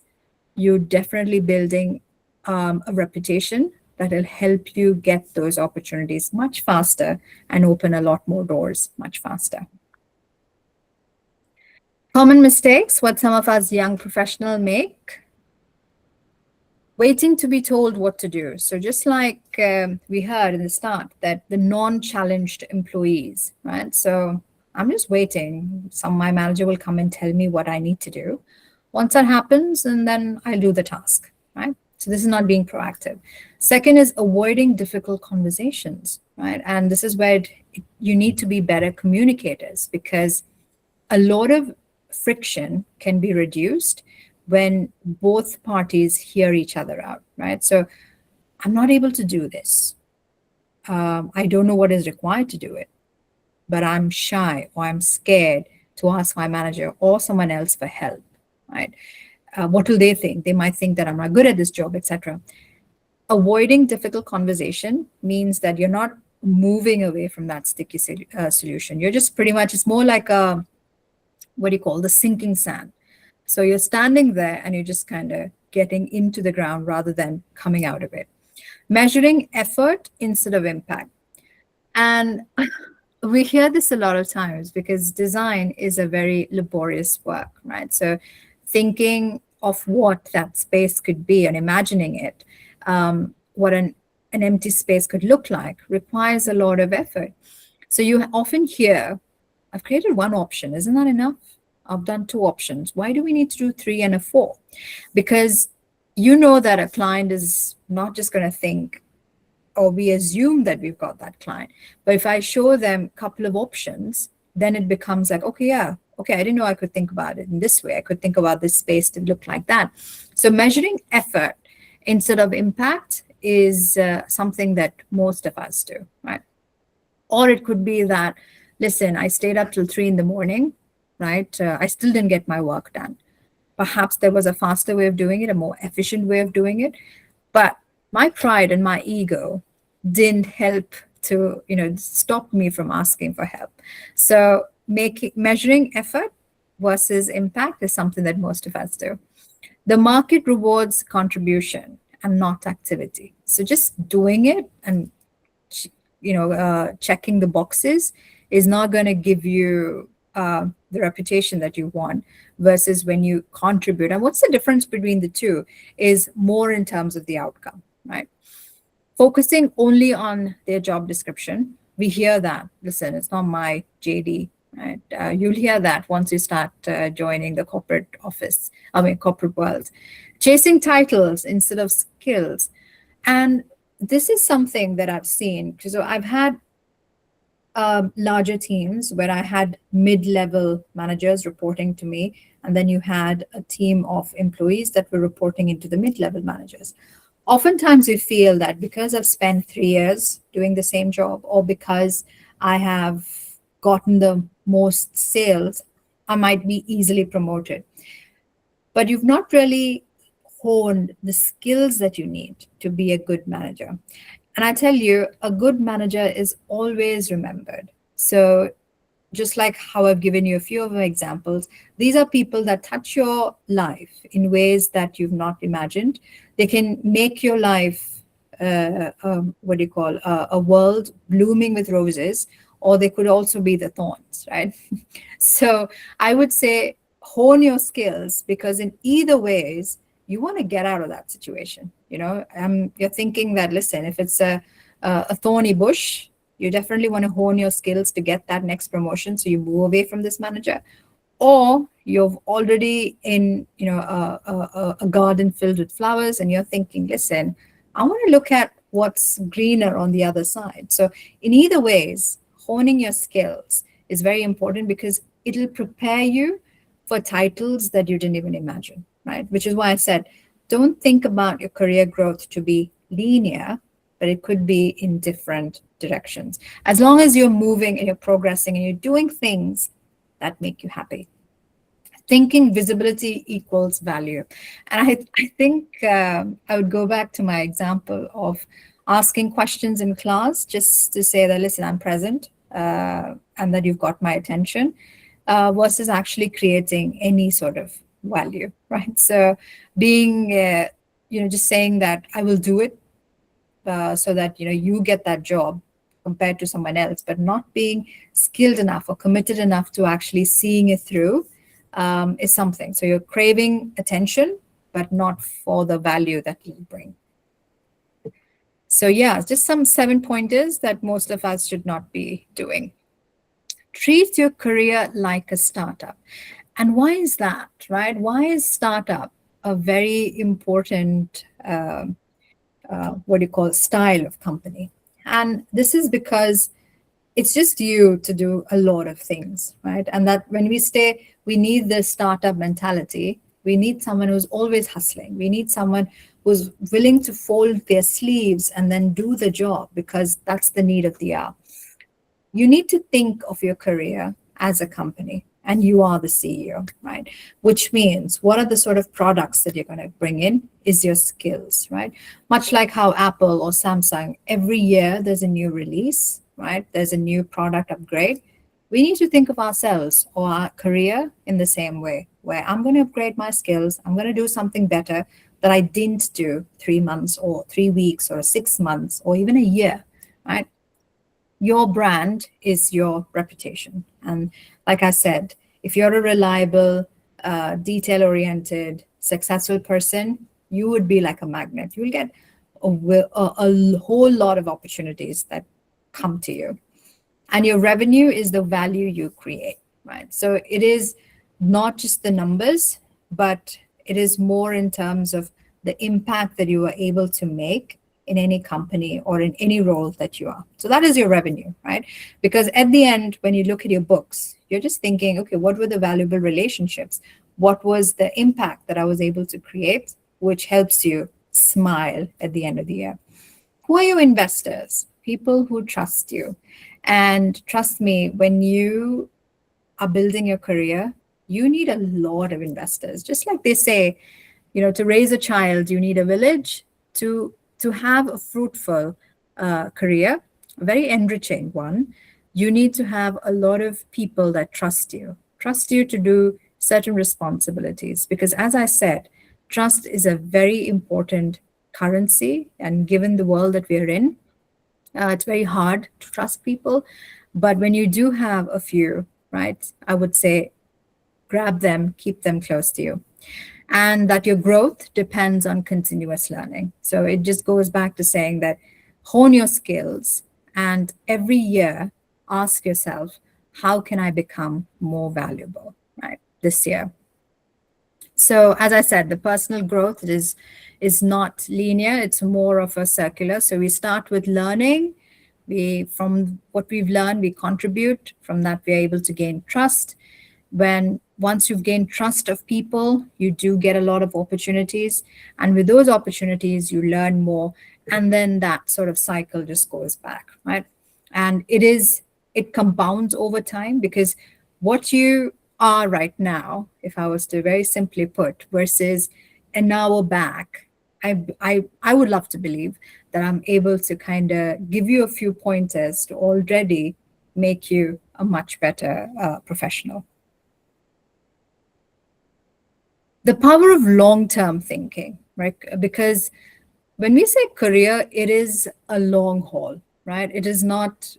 you're definitely building a reputation that will help you get those opportunities much faster and open a lot more doors much faster. Common mistakes what some of us young professionals make: waiting to be told what to do. So just like we heard in the start, that the non-challenged employees, right? So I'm just waiting. My manager will come and tell me what I need to do. Once that happens, and then I'll do the task, right? So this is not being proactive. Second is avoiding difficult conversations, right? And this is where you need to be better communicators, because a lot of friction can be reduced when both parties hear each other out, right? So I'm not able to do this. I don't know what is required to do it, but I'm shy or I'm scared to ask my manager or someone else for help, right? What will they think? They might think that I'm not good at this job, etc. Avoiding difficult conversation means that you're not moving away from that sticky solution. You're just pretty much, it's more like a, what do you call, the sinking sand. So you're standing there and you're just kind of getting into the ground rather than coming out of it. Measuring effort instead of impact. And we hear this a lot of times because design is a very laborious work, right? So thinking of what that space could be and imagining it, what an empty space could look like, requires a lot of effort. So you often hear, I've created one option, isn't that enough? I've done 2 options. Why do we need to do 3 and a 4? Because you know that a client is not just going to think, or we assume that we've got that client. But if I show them a couple of options, then it becomes like, okay, yeah, okay, I didn't know I could think about it in this way. I could think about this space to look like that. So measuring effort instead of impact is something that most of us do, right? Or it could be that, listen, I stayed up till 3 in the morning, right? I still didn't get my work done. Perhaps there was a faster way of doing it, a more efficient way of doing it. But my pride and my ego didn't help to, stop me from asking for help. So measuring effort versus impact is something that most of us do. The market rewards contribution and not activity. So just doing it and checking the boxes is not going to give you the reputation that you want versus when you contribute. And what's the difference between the two is more in terms of the outcome, right? Focusing only on their job description, we hear that. Listen, it's not my JD, right? You'll hear that once you start joining the corporate office, corporate world. Chasing titles instead of skills. And this is something that I've seen. So I've had larger teams where I had mid-level managers reporting to me, and then you had a team of employees that were reporting into the mid-level managers. Oftentimes we feel that because I've spent 3 years doing the same job, or because I have gotten the most sales, I might be easily promoted. But you've not really honed the skills that you need to be a good manager. And I tell you, a good manager is always remembered. So just like how I've given you a few of my examples, these are people that touch your life in ways that you've not imagined. They can make your life, a world blooming with roses, or they could also be the thorns, right? So I would say hone your skills, because in either ways, you want to get out of that situation. You're thinking that, listen, if it's a thorny bush, you definitely want to hone your skills to get that next promotion, so you move away from this manager. Or you're already in a garden filled with flowers, and you're thinking, listen, I want to look at what's greener on the other side. So in either ways, honing your skills is very important, because it'll prepare you for titles that you didn't even imagine, right? Which is why I said, don't think about your career growth to be linear, but it could be in different directions. As long as you're moving and you're progressing and you're doing things that make you happy. Thinking visibility equals value. And I think I would go back to my example of asking questions in class just to say that, listen, I'm present and that you've got my attention, versus actually creating any sort of value, right? So being, just saying that I will do it so that, you get that job compared to someone else, but not being skilled enough or committed enough to actually seeing it through is something. So you're craving attention, but not for the value that you bring. So yeah, just some 7 pointers that most of us should not be doing. Treat your career like a startup. And why is that, right? Why is startup a very important, style of company? And this is because it's just you to do a lot of things, right? And that when we say we need this startup mentality, we need someone who's always hustling. We need someone who's willing to fold their sleeves and then do the job, because that's the need of the hour. You need to think of your career as a company, and you are the CEO, right? Which means what are the sort of products that you're going to bring in is your skills, right? Much like how Apple or Samsung, every year there's a new release, right? There's a new product upgrade. We need to think of ourselves or our career in the same way, where I'm going to upgrade my skills. I'm going to do something better that I didn't do 3 months or 3 weeks or 6 months or even a year, right? Your brand is your reputation. And like I said, if you're a reliable, detail-oriented, successful person, you would be like a magnet. You'll get a whole lot of opportunities that come to you. And your revenue is the value you create, right? So it is not just the numbers, but it is more in terms of the impact that you are able to make in any company or in any role that you are. So that is your revenue, right? Because at the end, when you look at your books, you're just thinking, okay, what were the valuable relationships? What was the impact that I was able to create, which helps you smile at the end of the year? Who are your investors? People who trust you. And trust me, when you are building your career, you need a lot of investors. Just like they say, to raise a child, you need a village. To have a fruitful career, a very enriching one, you need to have a lot of people that trust you to do certain responsibilities. Because as I said, trust is a very important currency. And given the world that we're in, it's very hard to trust people. But when you do have a few, right? I would say grab them, keep them close to you. And that your growth depends on continuous learning. So it just goes back to saying that hone your skills and every year ask yourself, how can I become more valuable, right? This year. So as I said, the personal growth is not linear, it's more of a circular. So we start with learning. From what we've learned, we contribute. From that, we're able to gain trust. Once you've gained trust of people, you do get a lot of opportunities. And with those opportunities, you learn more. And then that sort of cycle just goes back, right? And it compounds over time, because what you are right now, if I was to very simply put, versus an hour back, I would love to believe that I'm able to kind of give you a few pointers to already make you a much better professional. The power of long-term thinking, right? Because when we say career, it is a long haul, right? It is not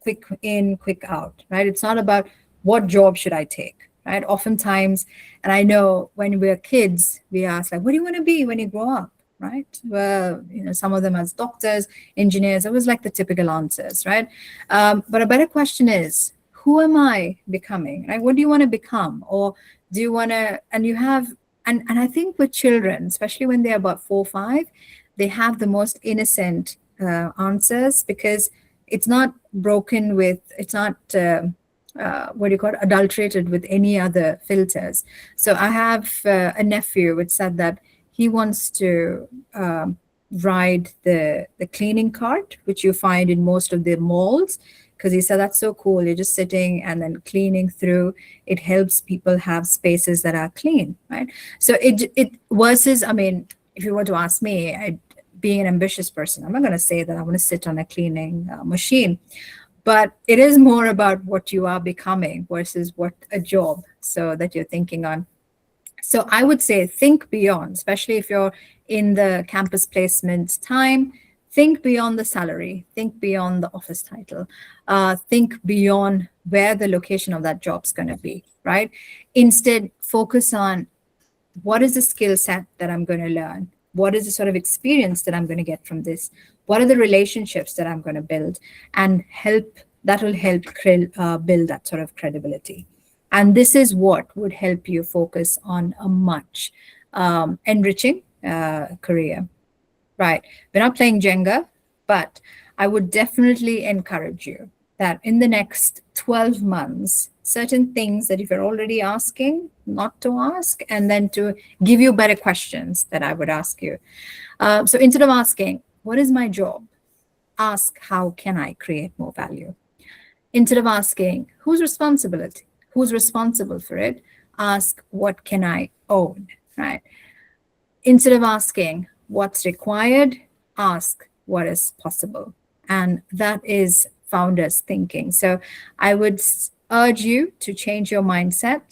quick in, quick out, right? It's not about what job should I take, right? Oftentimes, and I know when we're kids, we ask like, what do you want to be when you grow up, right? Well, some of them as doctors, engineers, it was like the typical answers, right? But a better question is, who am I becoming? Like, what do you want to become? Or do you want to, and you have, and I think with children, especially when they're about 4 or 5, they have the most innocent answers, because it's not broken with, it's not, what do you call it, adulterated with any other filters. So I have a nephew which said that he wants to ride the cleaning cart, which you find in most of the malls, because he said that's so cool. You're just sitting and then cleaning through. It helps people have spaces that are clean, right? So it versus, I mean, if you were to ask me, being an ambitious person, I'm not going to say that I want to sit on a cleaning machine, but it is more about what you are becoming versus what a job so that you're thinking on. So I would say think beyond, especially if you're in the campus placement time. Think beyond the salary, think beyond the office title, think beyond where the location of that job's going to be, right? Instead, focus on what is the skill set that I'm going to learn? What is the sort of experience that I'm going to get from this? What are the relationships that I'm going to build? And that will help build that sort of credibility. And this is what would help you focus on a much enriching career. Right. We're not playing Jenga, but I would definitely encourage you that in the next 12 months, certain things that if you're already asking, not to ask, and then to give you better questions that I would ask you. So instead of asking, what is my job? Ask, how can I create more value? Instead of asking, who's responsible for it? Ask, what can I own, right? Instead of asking, what's required, ask what is possible. And that is founders thinking. So I would urge you to change your mindset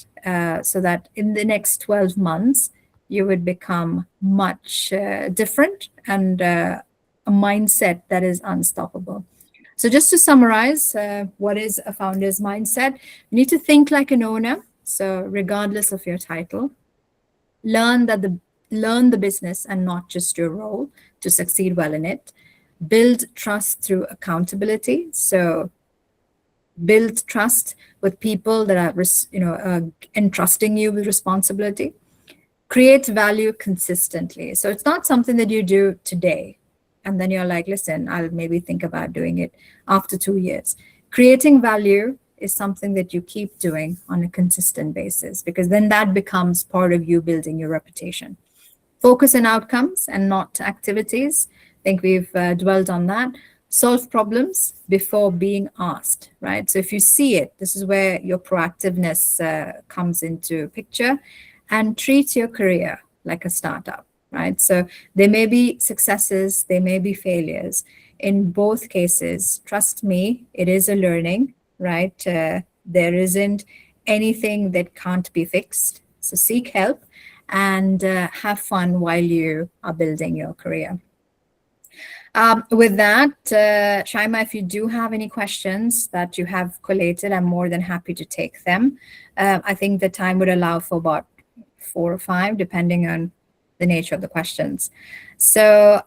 so that in the next 12 months, you would become much different and a mindset that is unstoppable. So just to summarize, what is a founder's mindset? You need to think like an owner. So regardless of your title, learn the business and not just your role to succeed well in it. Build trust through accountability. So build trust with people that are, entrusting you with responsibility. Create value consistently. So it's not something that you do today, and then you're like, listen, I'll maybe think about doing it after 2 years. Creating value is something that you keep doing on a consistent basis, because then that becomes part of you building your reputation. Focus on outcomes and not activities. I think we've dwelled on that. Solve problems before being asked, right? So if you see it, this is where your proactiveness comes into picture. And treat your career like a startup, right? So there may be successes, there may be failures. In both cases, trust me, it is a learning, right? There isn't anything that can't be fixed. So seek help and have fun while you are building your career. With that, Shaima, if you do have any questions that you have collated, I'm more than happy to take them. I think the time would allow for about 4 or 5, depending on the nature of the questions. So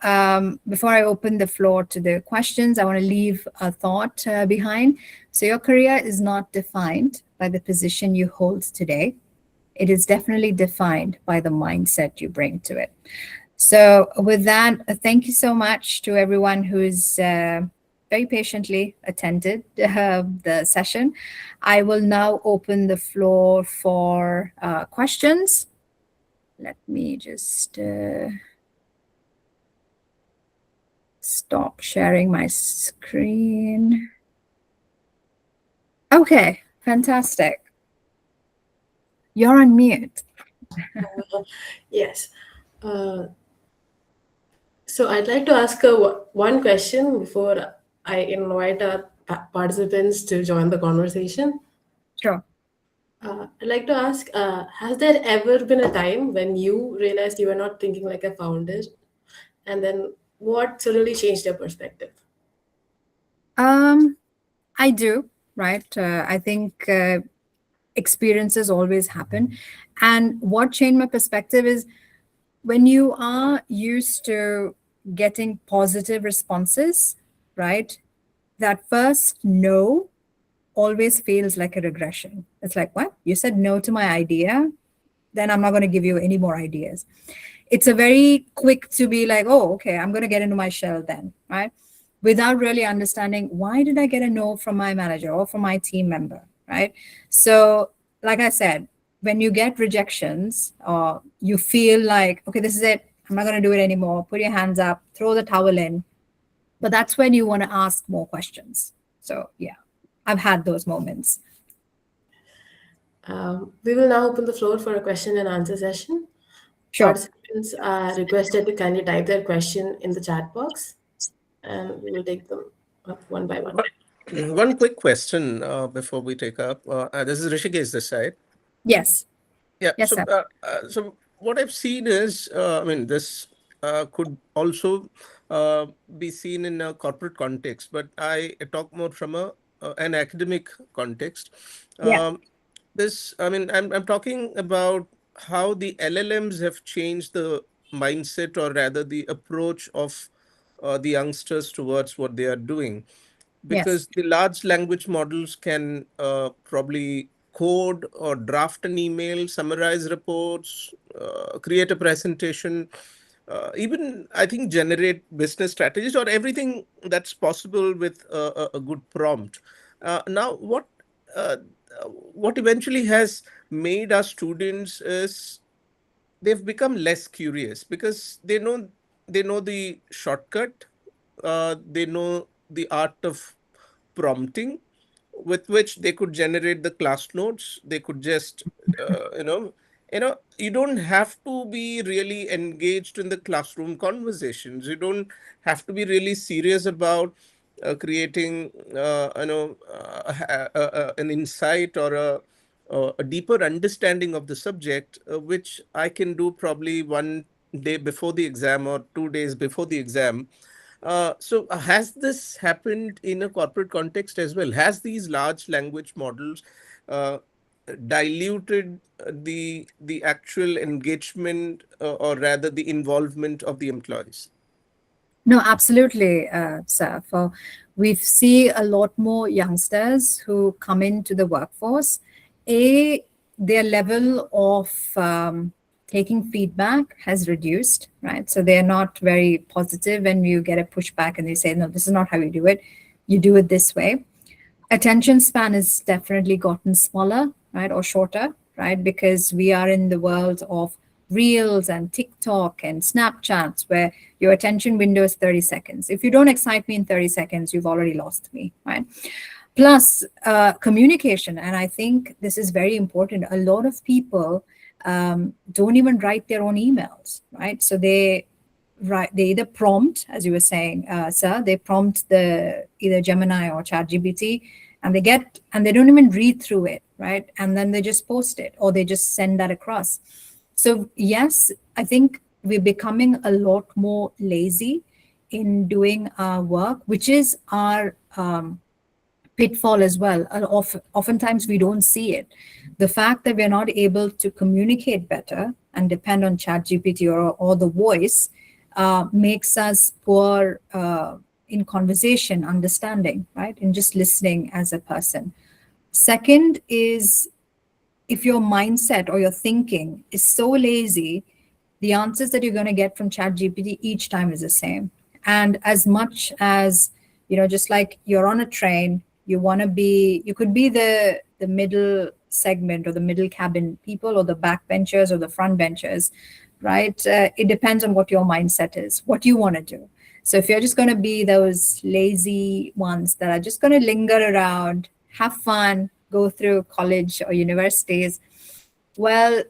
before I open the floor to the questions, I want to leave a thought behind. So your career is not defined by the position you hold today. It is definitely defined by the mindset you bring to it. So with that, thank you so much to everyone who's very patiently attended the session. I will now open the floor for questions. Let me just stop sharing my screen. Okay, fantastic. You're on mute. Yes. So I'd like to ask one question before I invite our participants to join the conversation. Sure. I'd like to ask, has there ever been a time when you realized you were not thinking like a founder? And then what suddenly changed your perspective? I do, right? I think experiences always happen. And what changed my perspective is when you are used to getting positive responses, right? That first no always feels like a regression. It's like, what? You said no to my idea? Then I'm not going to give you any more ideas. It's a very quick to be like, oh, okay, I'm going to get into my shell then, right? Without really understanding why did I get a no from my manager or from my team member, right? So, like I said, when you get rejections or you feel like, okay, this is it, I'm not going to do it anymore, put your hands up, throw the towel in. But that's when you want to ask more questions. So, yeah, I've had those moments. We will now open the floor for a question and answer session. Sure. Participants are requested to kindly type their question in the chat box, and we will take them up one by one. One quick question before we take up. This is Rishikesh this side. Yes. Yeah. Yes, So, sir. so what I've seen is, I mean, this could also be seen in a corporate context, but I talk more from an academic context. Yeah. This, I mean, I'm talking about how the LLMs have changed the mindset, or rather, the approach of the youngsters towards what they are doing, Yes. because the large language models can probably code or draft an email, summarize reports, create a presentation, even I think generate business strategies, or everything that's possible with a good prompt. Now, uh, what eventually has made our students is they've become less curious, because they know the shortcut, they know the art of prompting, with which they could generate the class notes. They could just you don't have to be really engaged in the classroom conversations. You don't have to be really serious about creating an insight or a deeper understanding of the subject, which I can do probably one day before the exam or 2 days before the exam. So has this happened in a corporate context as well? Has these large language models uh, diluted the actual engagement, or rather the involvement of the employees? No, absolutely, sir. For we see a lot more youngsters who come into the workforce. Their level of taking feedback has reduced, right? So they're not very positive when you get a pushback and they say, no, this is not how you do it. You do it this way. Attention span has definitely gotten smaller, right, or shorter, right, because we are in the world of reels and TikTok and Snapchats where your attention window is 30 seconds. If you don't excite me in 30 seconds, you've already lost me, right? Plus communication, and I think this is very important. A lot of people don't even write their own emails, right? So they either prompt, as you were saying, sir, they prompt the either Gemini or ChatGPT, and they don't even read through it, right? And then they just post it or they just send that across. So yes, I think we're becoming a lot more lazy in doing our work, which is our pitfall as well. Oftentimes we don't see it. The fact that we're not able to communicate better and depend on ChatGPT or the voice makes us poor in conversation, understanding, right? In just listening as a person. Second is, if your mindset or your thinking is so lazy, the answers that you're going to get from ChatGPT each time is the same. And as much as, just like you're on a train, you could be the middle segment or the middle cabin people or the backbenchers or the front benchers, right? It depends on what your mindset is, what you want to do. So if you're just going to be those lazy ones that are just going to linger around, have fun, go through college or universities, well,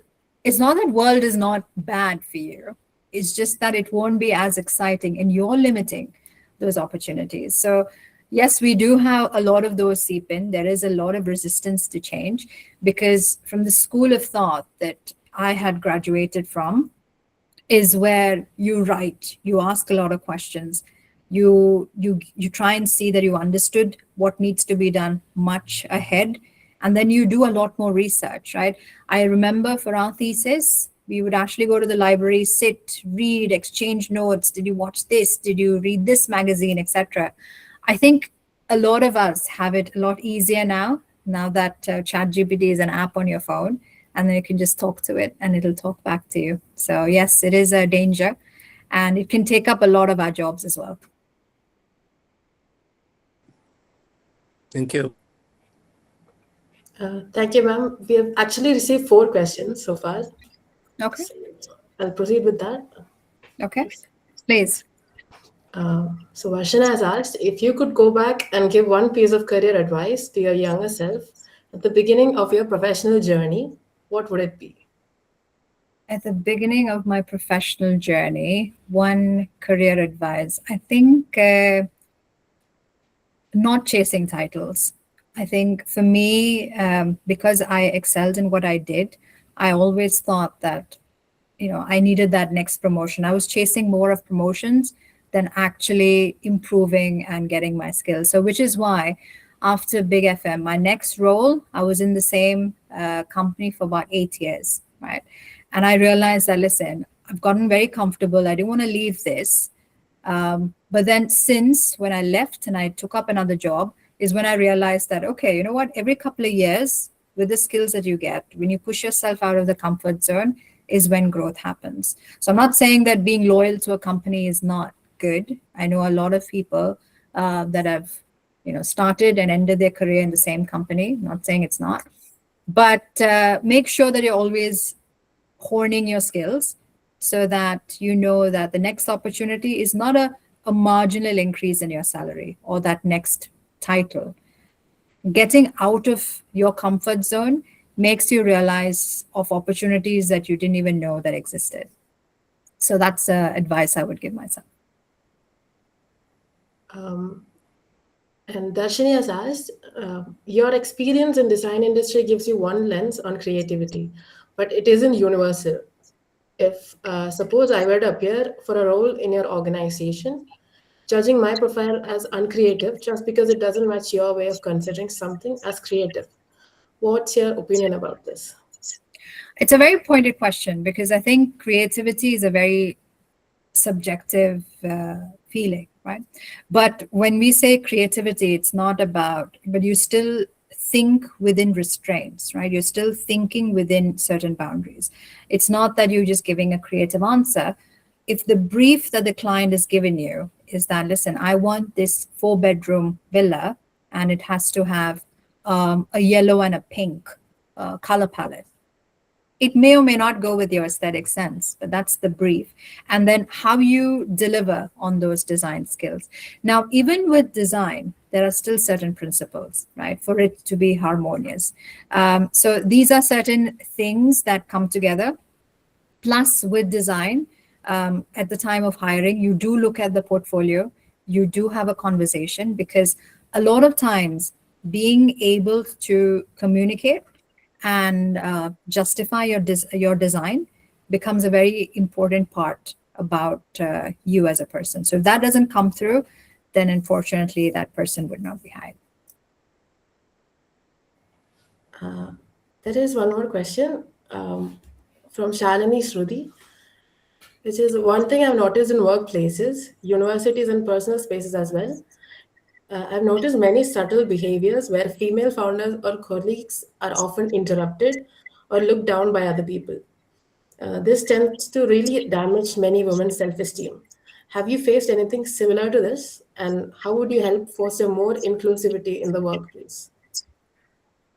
it's not that world is not bad for you. It's just that it won't be as exciting and you're limiting those opportunities. So yes, we do have a lot of those seep in. There is a lot of resistance to change because from the school of thought that I had graduated from is where you write, you ask a lot of questions, you try and see that you understood what needs to be done much ahead, and then you do a lot more research, right? I remember for our thesis, we would actually go to the library, sit, read, exchange notes. Did you watch this? Did you read this magazine, etc.? I think a lot of us have it a lot easier now that ChatGPT is an app on your phone, and then you can just talk to it and it'll talk back to you. So yes, it is a danger, and it can take up a lot of our jobs as well. Thank you. Thank you, ma'am. We have actually received 4 questions so far. Okay. I'll proceed with that. Okay, please. So Varshana has asked, if you could go back and give one piece of career advice to your younger self at the beginning of your professional journey, what would it be? At the beginning of my professional journey, one career advice, I think not chasing titles. I think for me, because I excelled in what I did, I always thought that, I needed that next promotion. I was chasing more of promotions than actually improving and getting my skills. So which is why after Big FM, my next role, I was in the same company for about 8 years, right? And I realized that, listen, I've gotten very comfortable. I didn't want to leave this. But then since when I left and I took up another job is when I realized that, okay, you know what, every couple of years with the skills that you get, when you push yourself out of the comfort zone is when growth happens. So I'm not saying that being loyal to a company is not good. I know a lot of people that have, started and ended their career in the same company. Not saying it's not, but make sure that you're always honing your skills so that you know that the next opportunity is not a marginal increase in your salary or that next title. Getting out of your comfort zone makes you realize of opportunities that you didn't even know that existed. So that's advice I would give myself. And Darshini has asked, your experience in design industry gives you one lens on creativity, but it isn't universal. If suppose I were to appear for a role in your organization, judging my profile as uncreative just because it doesn't match your way of considering something as creative, what's your opinion about this? It's a very pointed question because I think creativity is a very subjective feeling, right? But when we say creativity, it's not about, but you still think within restraints, right? You're still thinking within certain boundaries. It's not that you're just giving a creative answer. If the brief that the client has given you is that, listen, I want this 4-bedroom villa and it has to have a yellow and a pink color palette. It may or may not go with your aesthetic sense, but that's the brief. And then how you deliver on those design skills. Now, even with design, there are still certain principles, right, for it to be harmonious. So these are certain things that come together. Plus, with design, at the time of hiring, you do look at the portfolio, you do have a conversation, because a lot of times being able to communicate and justify your design becomes a very important part about you as a person. So if that doesn't come through, then unfortunately that person would not be hired. There is one more question from Shalini Shruti, which is one thing I've noticed in workplaces, universities, and personal spaces as well. I've noticed many subtle behaviors where female founders or colleagues are often interrupted or looked down by other people. This tends to really damage many women's self esteem. Have you faced anything similar to this? And how would you help foster more inclusivity in the workplace?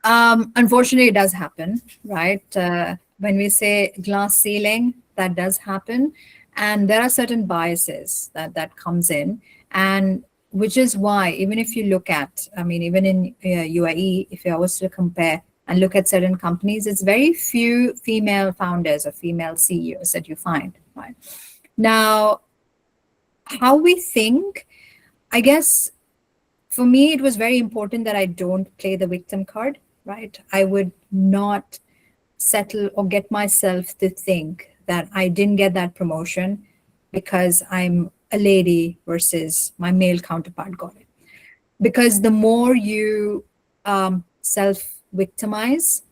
Unfortunately, it does happen, right? When we say glass ceiling, that does happen. And there are certain biases that comes in. And which is why, even if you look at, I mean, even in UAE, if I was to compare and look at certain companies, it's very few female founders or female CEOs that you find, right? Now, how we think, I guess, for me, it was very important that I don't play the victim card, right? I would not settle or get myself to think that I didn't get that promotion because I'm a lady versus my male counterpart got it. Because the more you self-victimize,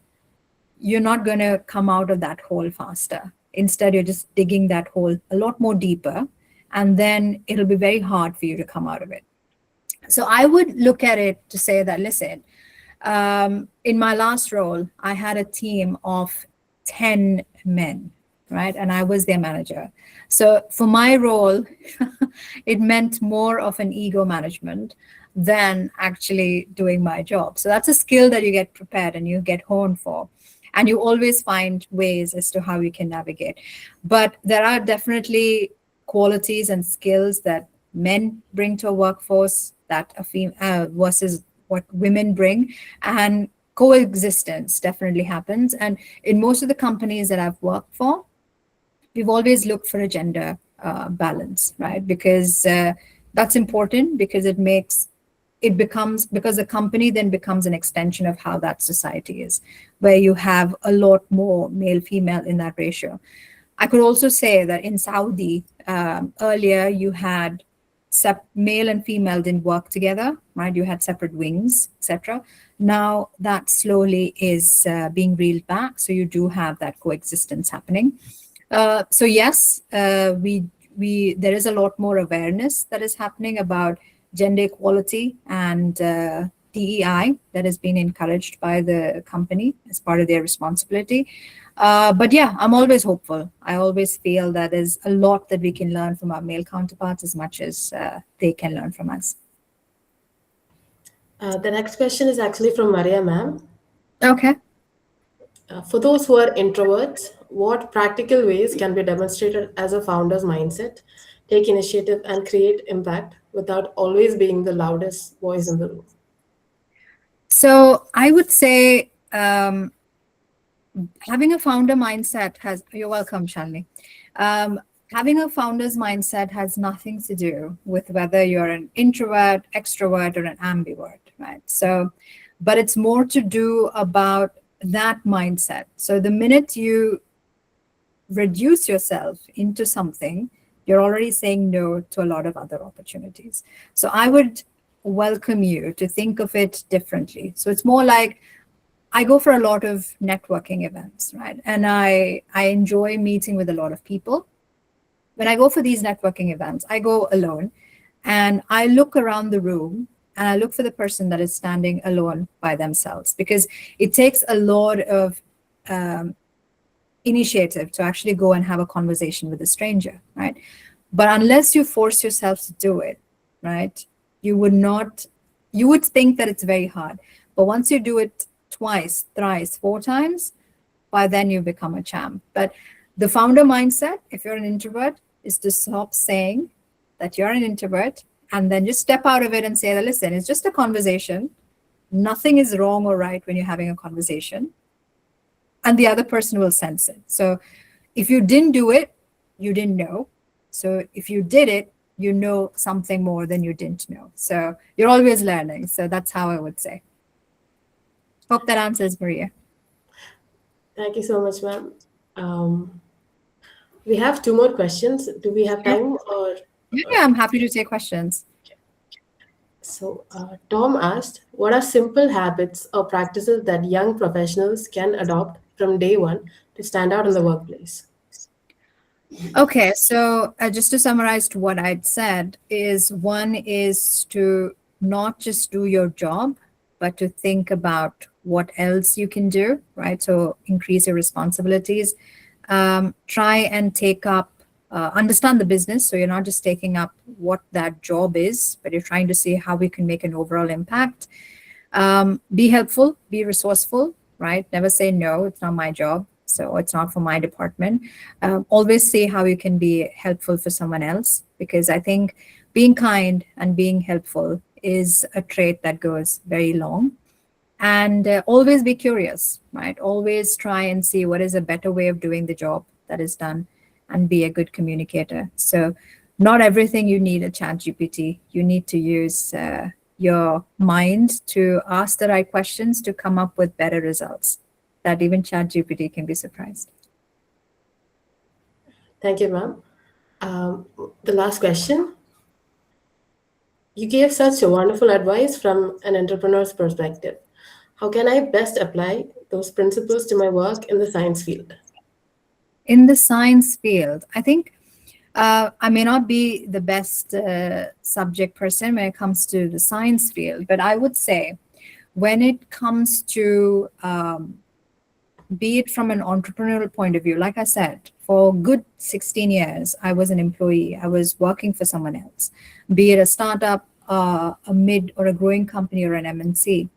you're not going to come out of that hole faster. Instead, you're just digging that hole a lot more deeper, and then it'll be very hard for you to come out of it. So I would look at it to say that, listen, in my last role, I had a team of 10 men, right? And I was their manager. So for my role, it meant more of an ego management than actually doing my job. So that's a skill that you get prepared and you get honed for. And you always find ways as to how you can navigate. But there are definitely qualities and skills that men bring to a workforce that a female versus what women bring, and coexistence definitely happens. And in most of the companies that I've worked for, we've always looked for a gender balance, right? Because that's important, because because the company then becomes an extension of how that society is, where you have a lot more male female in that ratio. I could also say that in Saudi, earlier you had male and female didn't work together, right? You had separate wings, etc. Now that slowly is being reeled back, so you do have that coexistence happening. So yes, there is a lot more awareness that is happening about gender equality and DEI that has been encouraged by the company as part of their responsibility. But yeah, I'm always hopeful. I always feel that there's a lot that we can learn from our male counterparts as much as they can learn from us. The next question is actually from Maria ma'am. Okay. For those who are introverts, what practical ways can be demonstrated as a founder's mindset, take initiative, and create impact without always being the loudest voice in the room? So I would say having a founder mindset you're welcome, Shalini. Having a founder's mindset has nothing to do with whether you're an introvert, extrovert, or an ambivert, right? So, but it's more to do about that mindset. So the minute you reduce yourself into something, you're already saying no to a lot of other opportunities. So I would welcome you to think of it differently. So it's more like, I go for a lot of networking events, right? And I enjoy meeting with a lot of people. When I go for these networking events, I go alone and I look around the room and I look for the person that is standing alone by themselves, because it takes a lot of initiative to actually go and have a conversation with a stranger, right? But unless you force yourself to do it, right, you would think that it's very hard. But once you do it twice, thrice, 4 times, by then you become a champ. But the founder mindset, if you're an introvert, is to stop saying that you're an introvert and then just step out of it and say that, listen, it's just a conversation. Nothing is wrong or right when you're having a conversation. And the other person will sense it. So if you didn't do it, you didn't know. So if you did it, you know something more than you didn't know. So you're always learning. So that's how I would say. Hope that answers, Maria. Thank you so much, ma'am. We have two more questions. Do we have time or? Yeah, I'm happy to take questions. So, Tom asked, what are simple habits or practices that young professionals can adopt from day one to stand out in the workplace? Okay, so just to summarize to what I'd said is one is to not just do your job, but to think about what else you can do, right? So increase your responsibilities. Try and take up, understand the business. So you're not just taking up what that job is, but you're trying to see how we can make an overall impact. Be helpful, be resourceful, right? Never say no, it's not my job, so it's not for my department. Always see how you can be helpful for someone else, because I think being kind and being helpful is a trait that goes very long. And always be curious, right? Always try and see what is a better way of doing the job that is done, and be a good communicator. So not everything you need a chat GPT. You need to use your mind to ask the right questions to come up with better results that even chat GPT can be surprised. Thank you, ma'am. The last question. You gave such a wonderful advice from an entrepreneur's perspective. How can I best apply those principles to my work in the science field? In the science field, I think I may not be the best subject person when it comes to the science field, but I would say when it comes to be it from an entrepreneurial point of view, like I said, for good 16 years, I was an employee. I was working for someone else, be it a startup, a mid or a growing company or an MNC.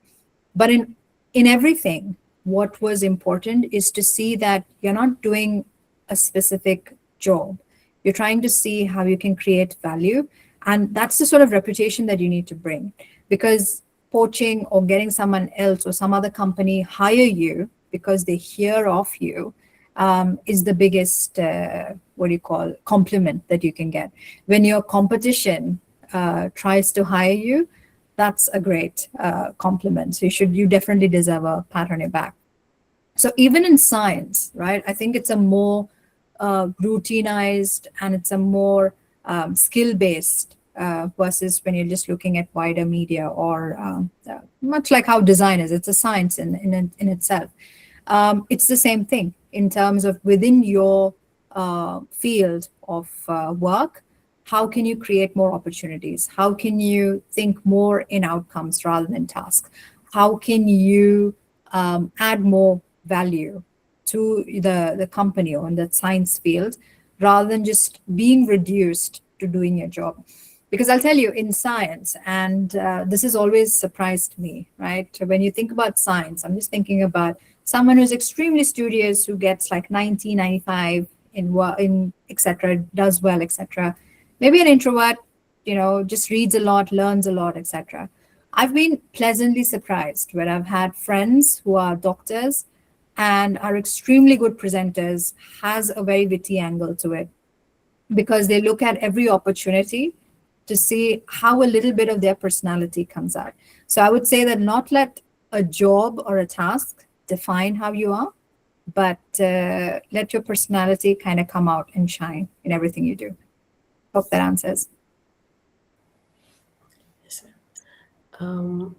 But in everything, what was important is to see that you're not doing a specific job. You're trying to see how you can create value. And that's the sort of reputation that you need to bring. Because poaching or getting someone else or some other company hire you because they hear of you is the biggest, compliment that you can get. When your competition tries to hire you, that's a great compliment. So you definitely deserve a pat on your back. So even in science, right, I think it's a more routinized and it's a more skill-based versus when you're just looking at wider media or much like how design is. It's a science in itself. It's the same thing in terms of within your field of work. How can you create more opportunities? How can you think more in outcomes rather than tasks? How can you add more value to the company or in the science field rather than just being reduced to doing your job? Because I'll tell you, in science, and this has always surprised me, right? When you think about science, I'm just thinking about someone who's extremely studious, who gets like 90, 95 in etc., does well, etc. Maybe an introvert, just reads a lot, learns a lot, etc. I've been pleasantly surprised when I've had friends who are doctors and are extremely good presenters, has a very witty angle to it, because they look at every opportunity to see how a little bit of their personality comes out. So I would say that not let a job or a task define how you are, but let your personality kind of come out and shine in everything you do. Hope that answers. Yes, ma'am.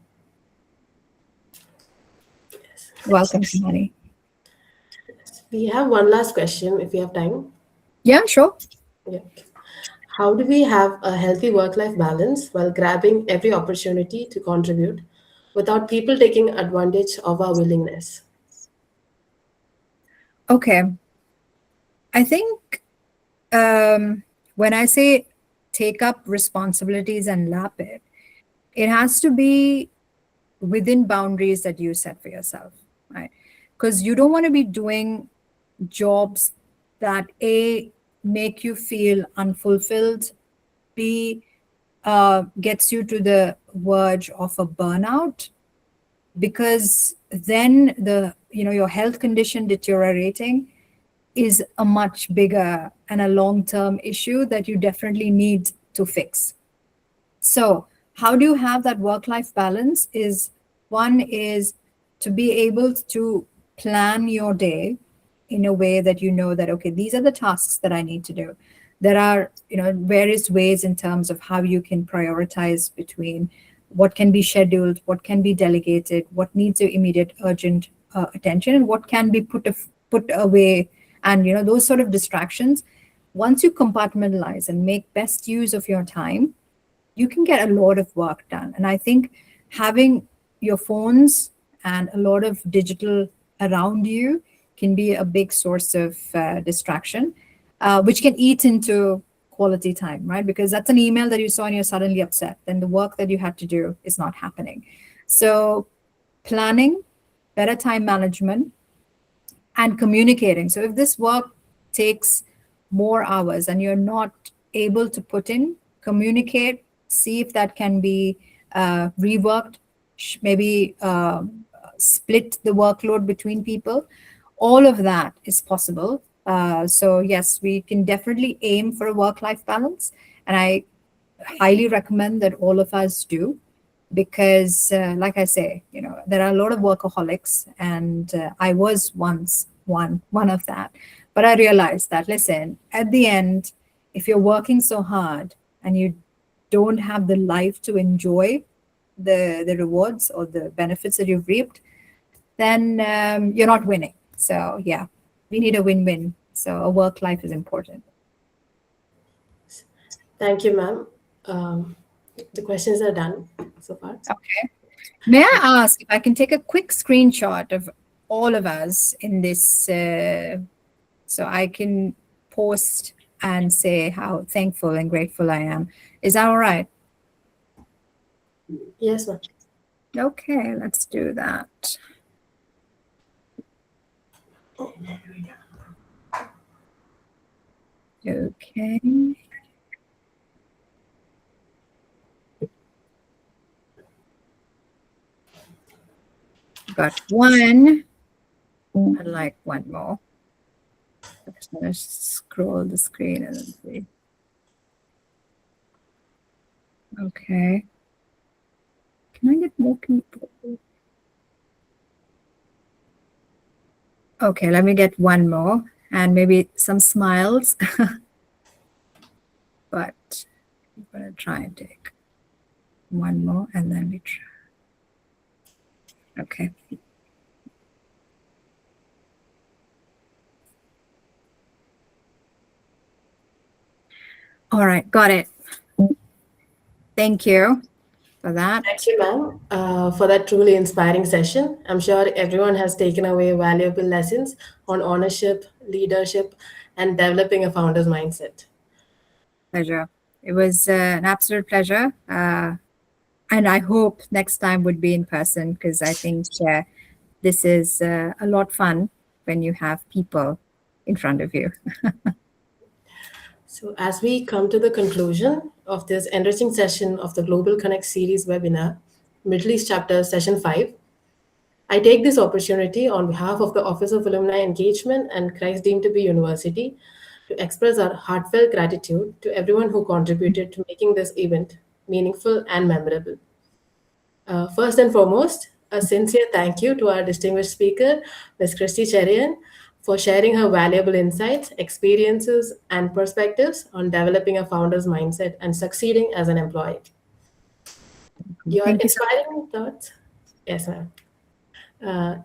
Welcome, Shimani. We have one last question if we have time. Yeah, sure. Yeah. How do we have a healthy work-life balance while grabbing every opportunity to contribute without people taking advantage of our willingness? Okay. I think when I say take up responsibilities and lap it, it has to be within boundaries that you set for yourself, right? Because you don't want to be doing jobs that A, make you feel unfulfilled, B, gets you to the verge of a burnout, because then your health condition deteriorating is a much bigger and a long-term issue that you definitely need to fix. So how do you have that work-life balance? One is to be able to plan your day in a way that you know that, okay, these are the tasks that I need to do. There are, various ways in terms of how you can prioritize between what can be scheduled, what can be delegated, what needs your immediate urgent attention, and what can be put away, and those sort of distractions. Once you compartmentalize and make best use of your time, you can get a lot of work done. And I think having your phones and a lot of digital around you can be a big source of distraction, which can eat into quality time, right? Because that's an email that you saw and you're suddenly upset. Then the work that you had to do is not happening. So planning, better time management, and communicating. So if this work takes more hours and you're not able to put in, communicate, see if that can be reworked, maybe split the workload between people. All of that is possible. So yes, we can definitely aim for a work-life balance. And I highly recommend that all of us do, because like I say, there are a lot of workaholics, and I was once one of that. But I realized that, listen, at the end, if you're working so hard and you don't have the life to enjoy the rewards or the benefits that you've reaped, then you're not winning. So yeah, we need a win-win. So a work life is important. Thank you, ma'am. The questions are done so far. Okay. May I ask if I can take a quick screenshot of all of us in this, so I can post and say how thankful and grateful I am. Is that all right? Yes, ma'am. Okay, let's do that. Okay. Got one. I'd like one more. I'm just gonna scroll the screen and then see. Okay. Can I get more people? Okay, let me get one more and maybe some smiles. But I'm gonna try and take one more and then we try. Okay. All right, got it. Thank you for that. Thank you, ma'am, for that truly inspiring session. I'm sure everyone has taken away valuable lessons on ownership, leadership, and developing a founder's mindset. Pleasure. It was an absolute pleasure. And I hope next time would be in person, because I think this is a lot fun when you have people in front of you. So as we come to the conclusion of this enriching session of the Global Connect series webinar, Middle East Chapter Session 5, I take this opportunity on behalf of the Office of Alumni Engagement and Christ Deemed to be University to express our heartfelt gratitude to everyone who contributed to making this event meaningful and memorable. First and foremost, a sincere thank you to our distinguished speaker, Ms. Christy Cheriyan, for sharing her valuable insights, experiences, and perspectives on developing a founder's mindset and succeeding as an employee. Your Thank you. inspiring thoughts? Yes, ma'am.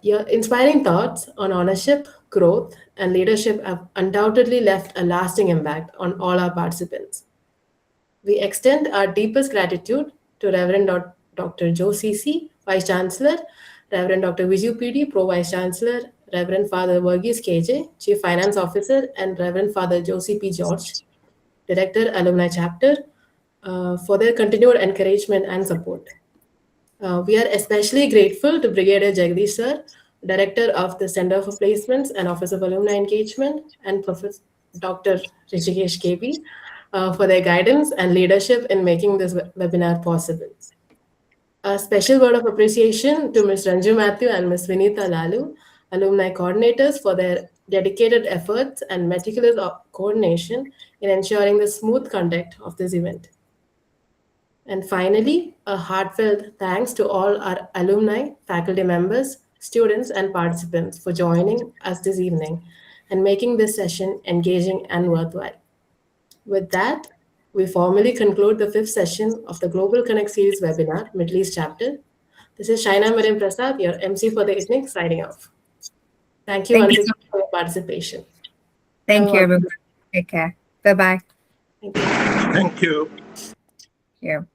Your inspiring thoughts on ownership, growth, and leadership have undoubtedly left a lasting impact on all our participants. We extend our deepest gratitude to Reverend Dr. Joe C.C., Vice Chancellor, Reverend Dr. Viju P.D., Pro Vice Chancellor, Reverend Father Verghese K.J., Chief Finance Officer, and Reverend Father Josie P. George, Director, Alumni Chapter, for their continued encouragement and support. We are especially grateful to Brigadier Jagdish Sir, Director of the Center for Placements and Office of Alumni Engagement, and Professor Dr. Rishikesh KB for their guidance and leadership in making this webinar possible. A special word of appreciation to Ms. Ranju Matthew and Ms. Vinita Lalu, alumni coordinators, for their dedicated efforts and meticulous coordination in ensuring the smooth conduct of this event. And finally, a heartfelt thanks to all our alumni, faculty members, students, and participants for joining us this evening. and making this session engaging and worthwhile. With that, we formally conclude the 5th session of the Global Connect Series webinar, Middle East Chapter. This is Shaina Mariam Prasad, your MC for the evening, signing off. Thank you Thank once you. again for your participation. Thank you, Have a everyone. Take care. Bye-bye. Thank you. Thank you. Here.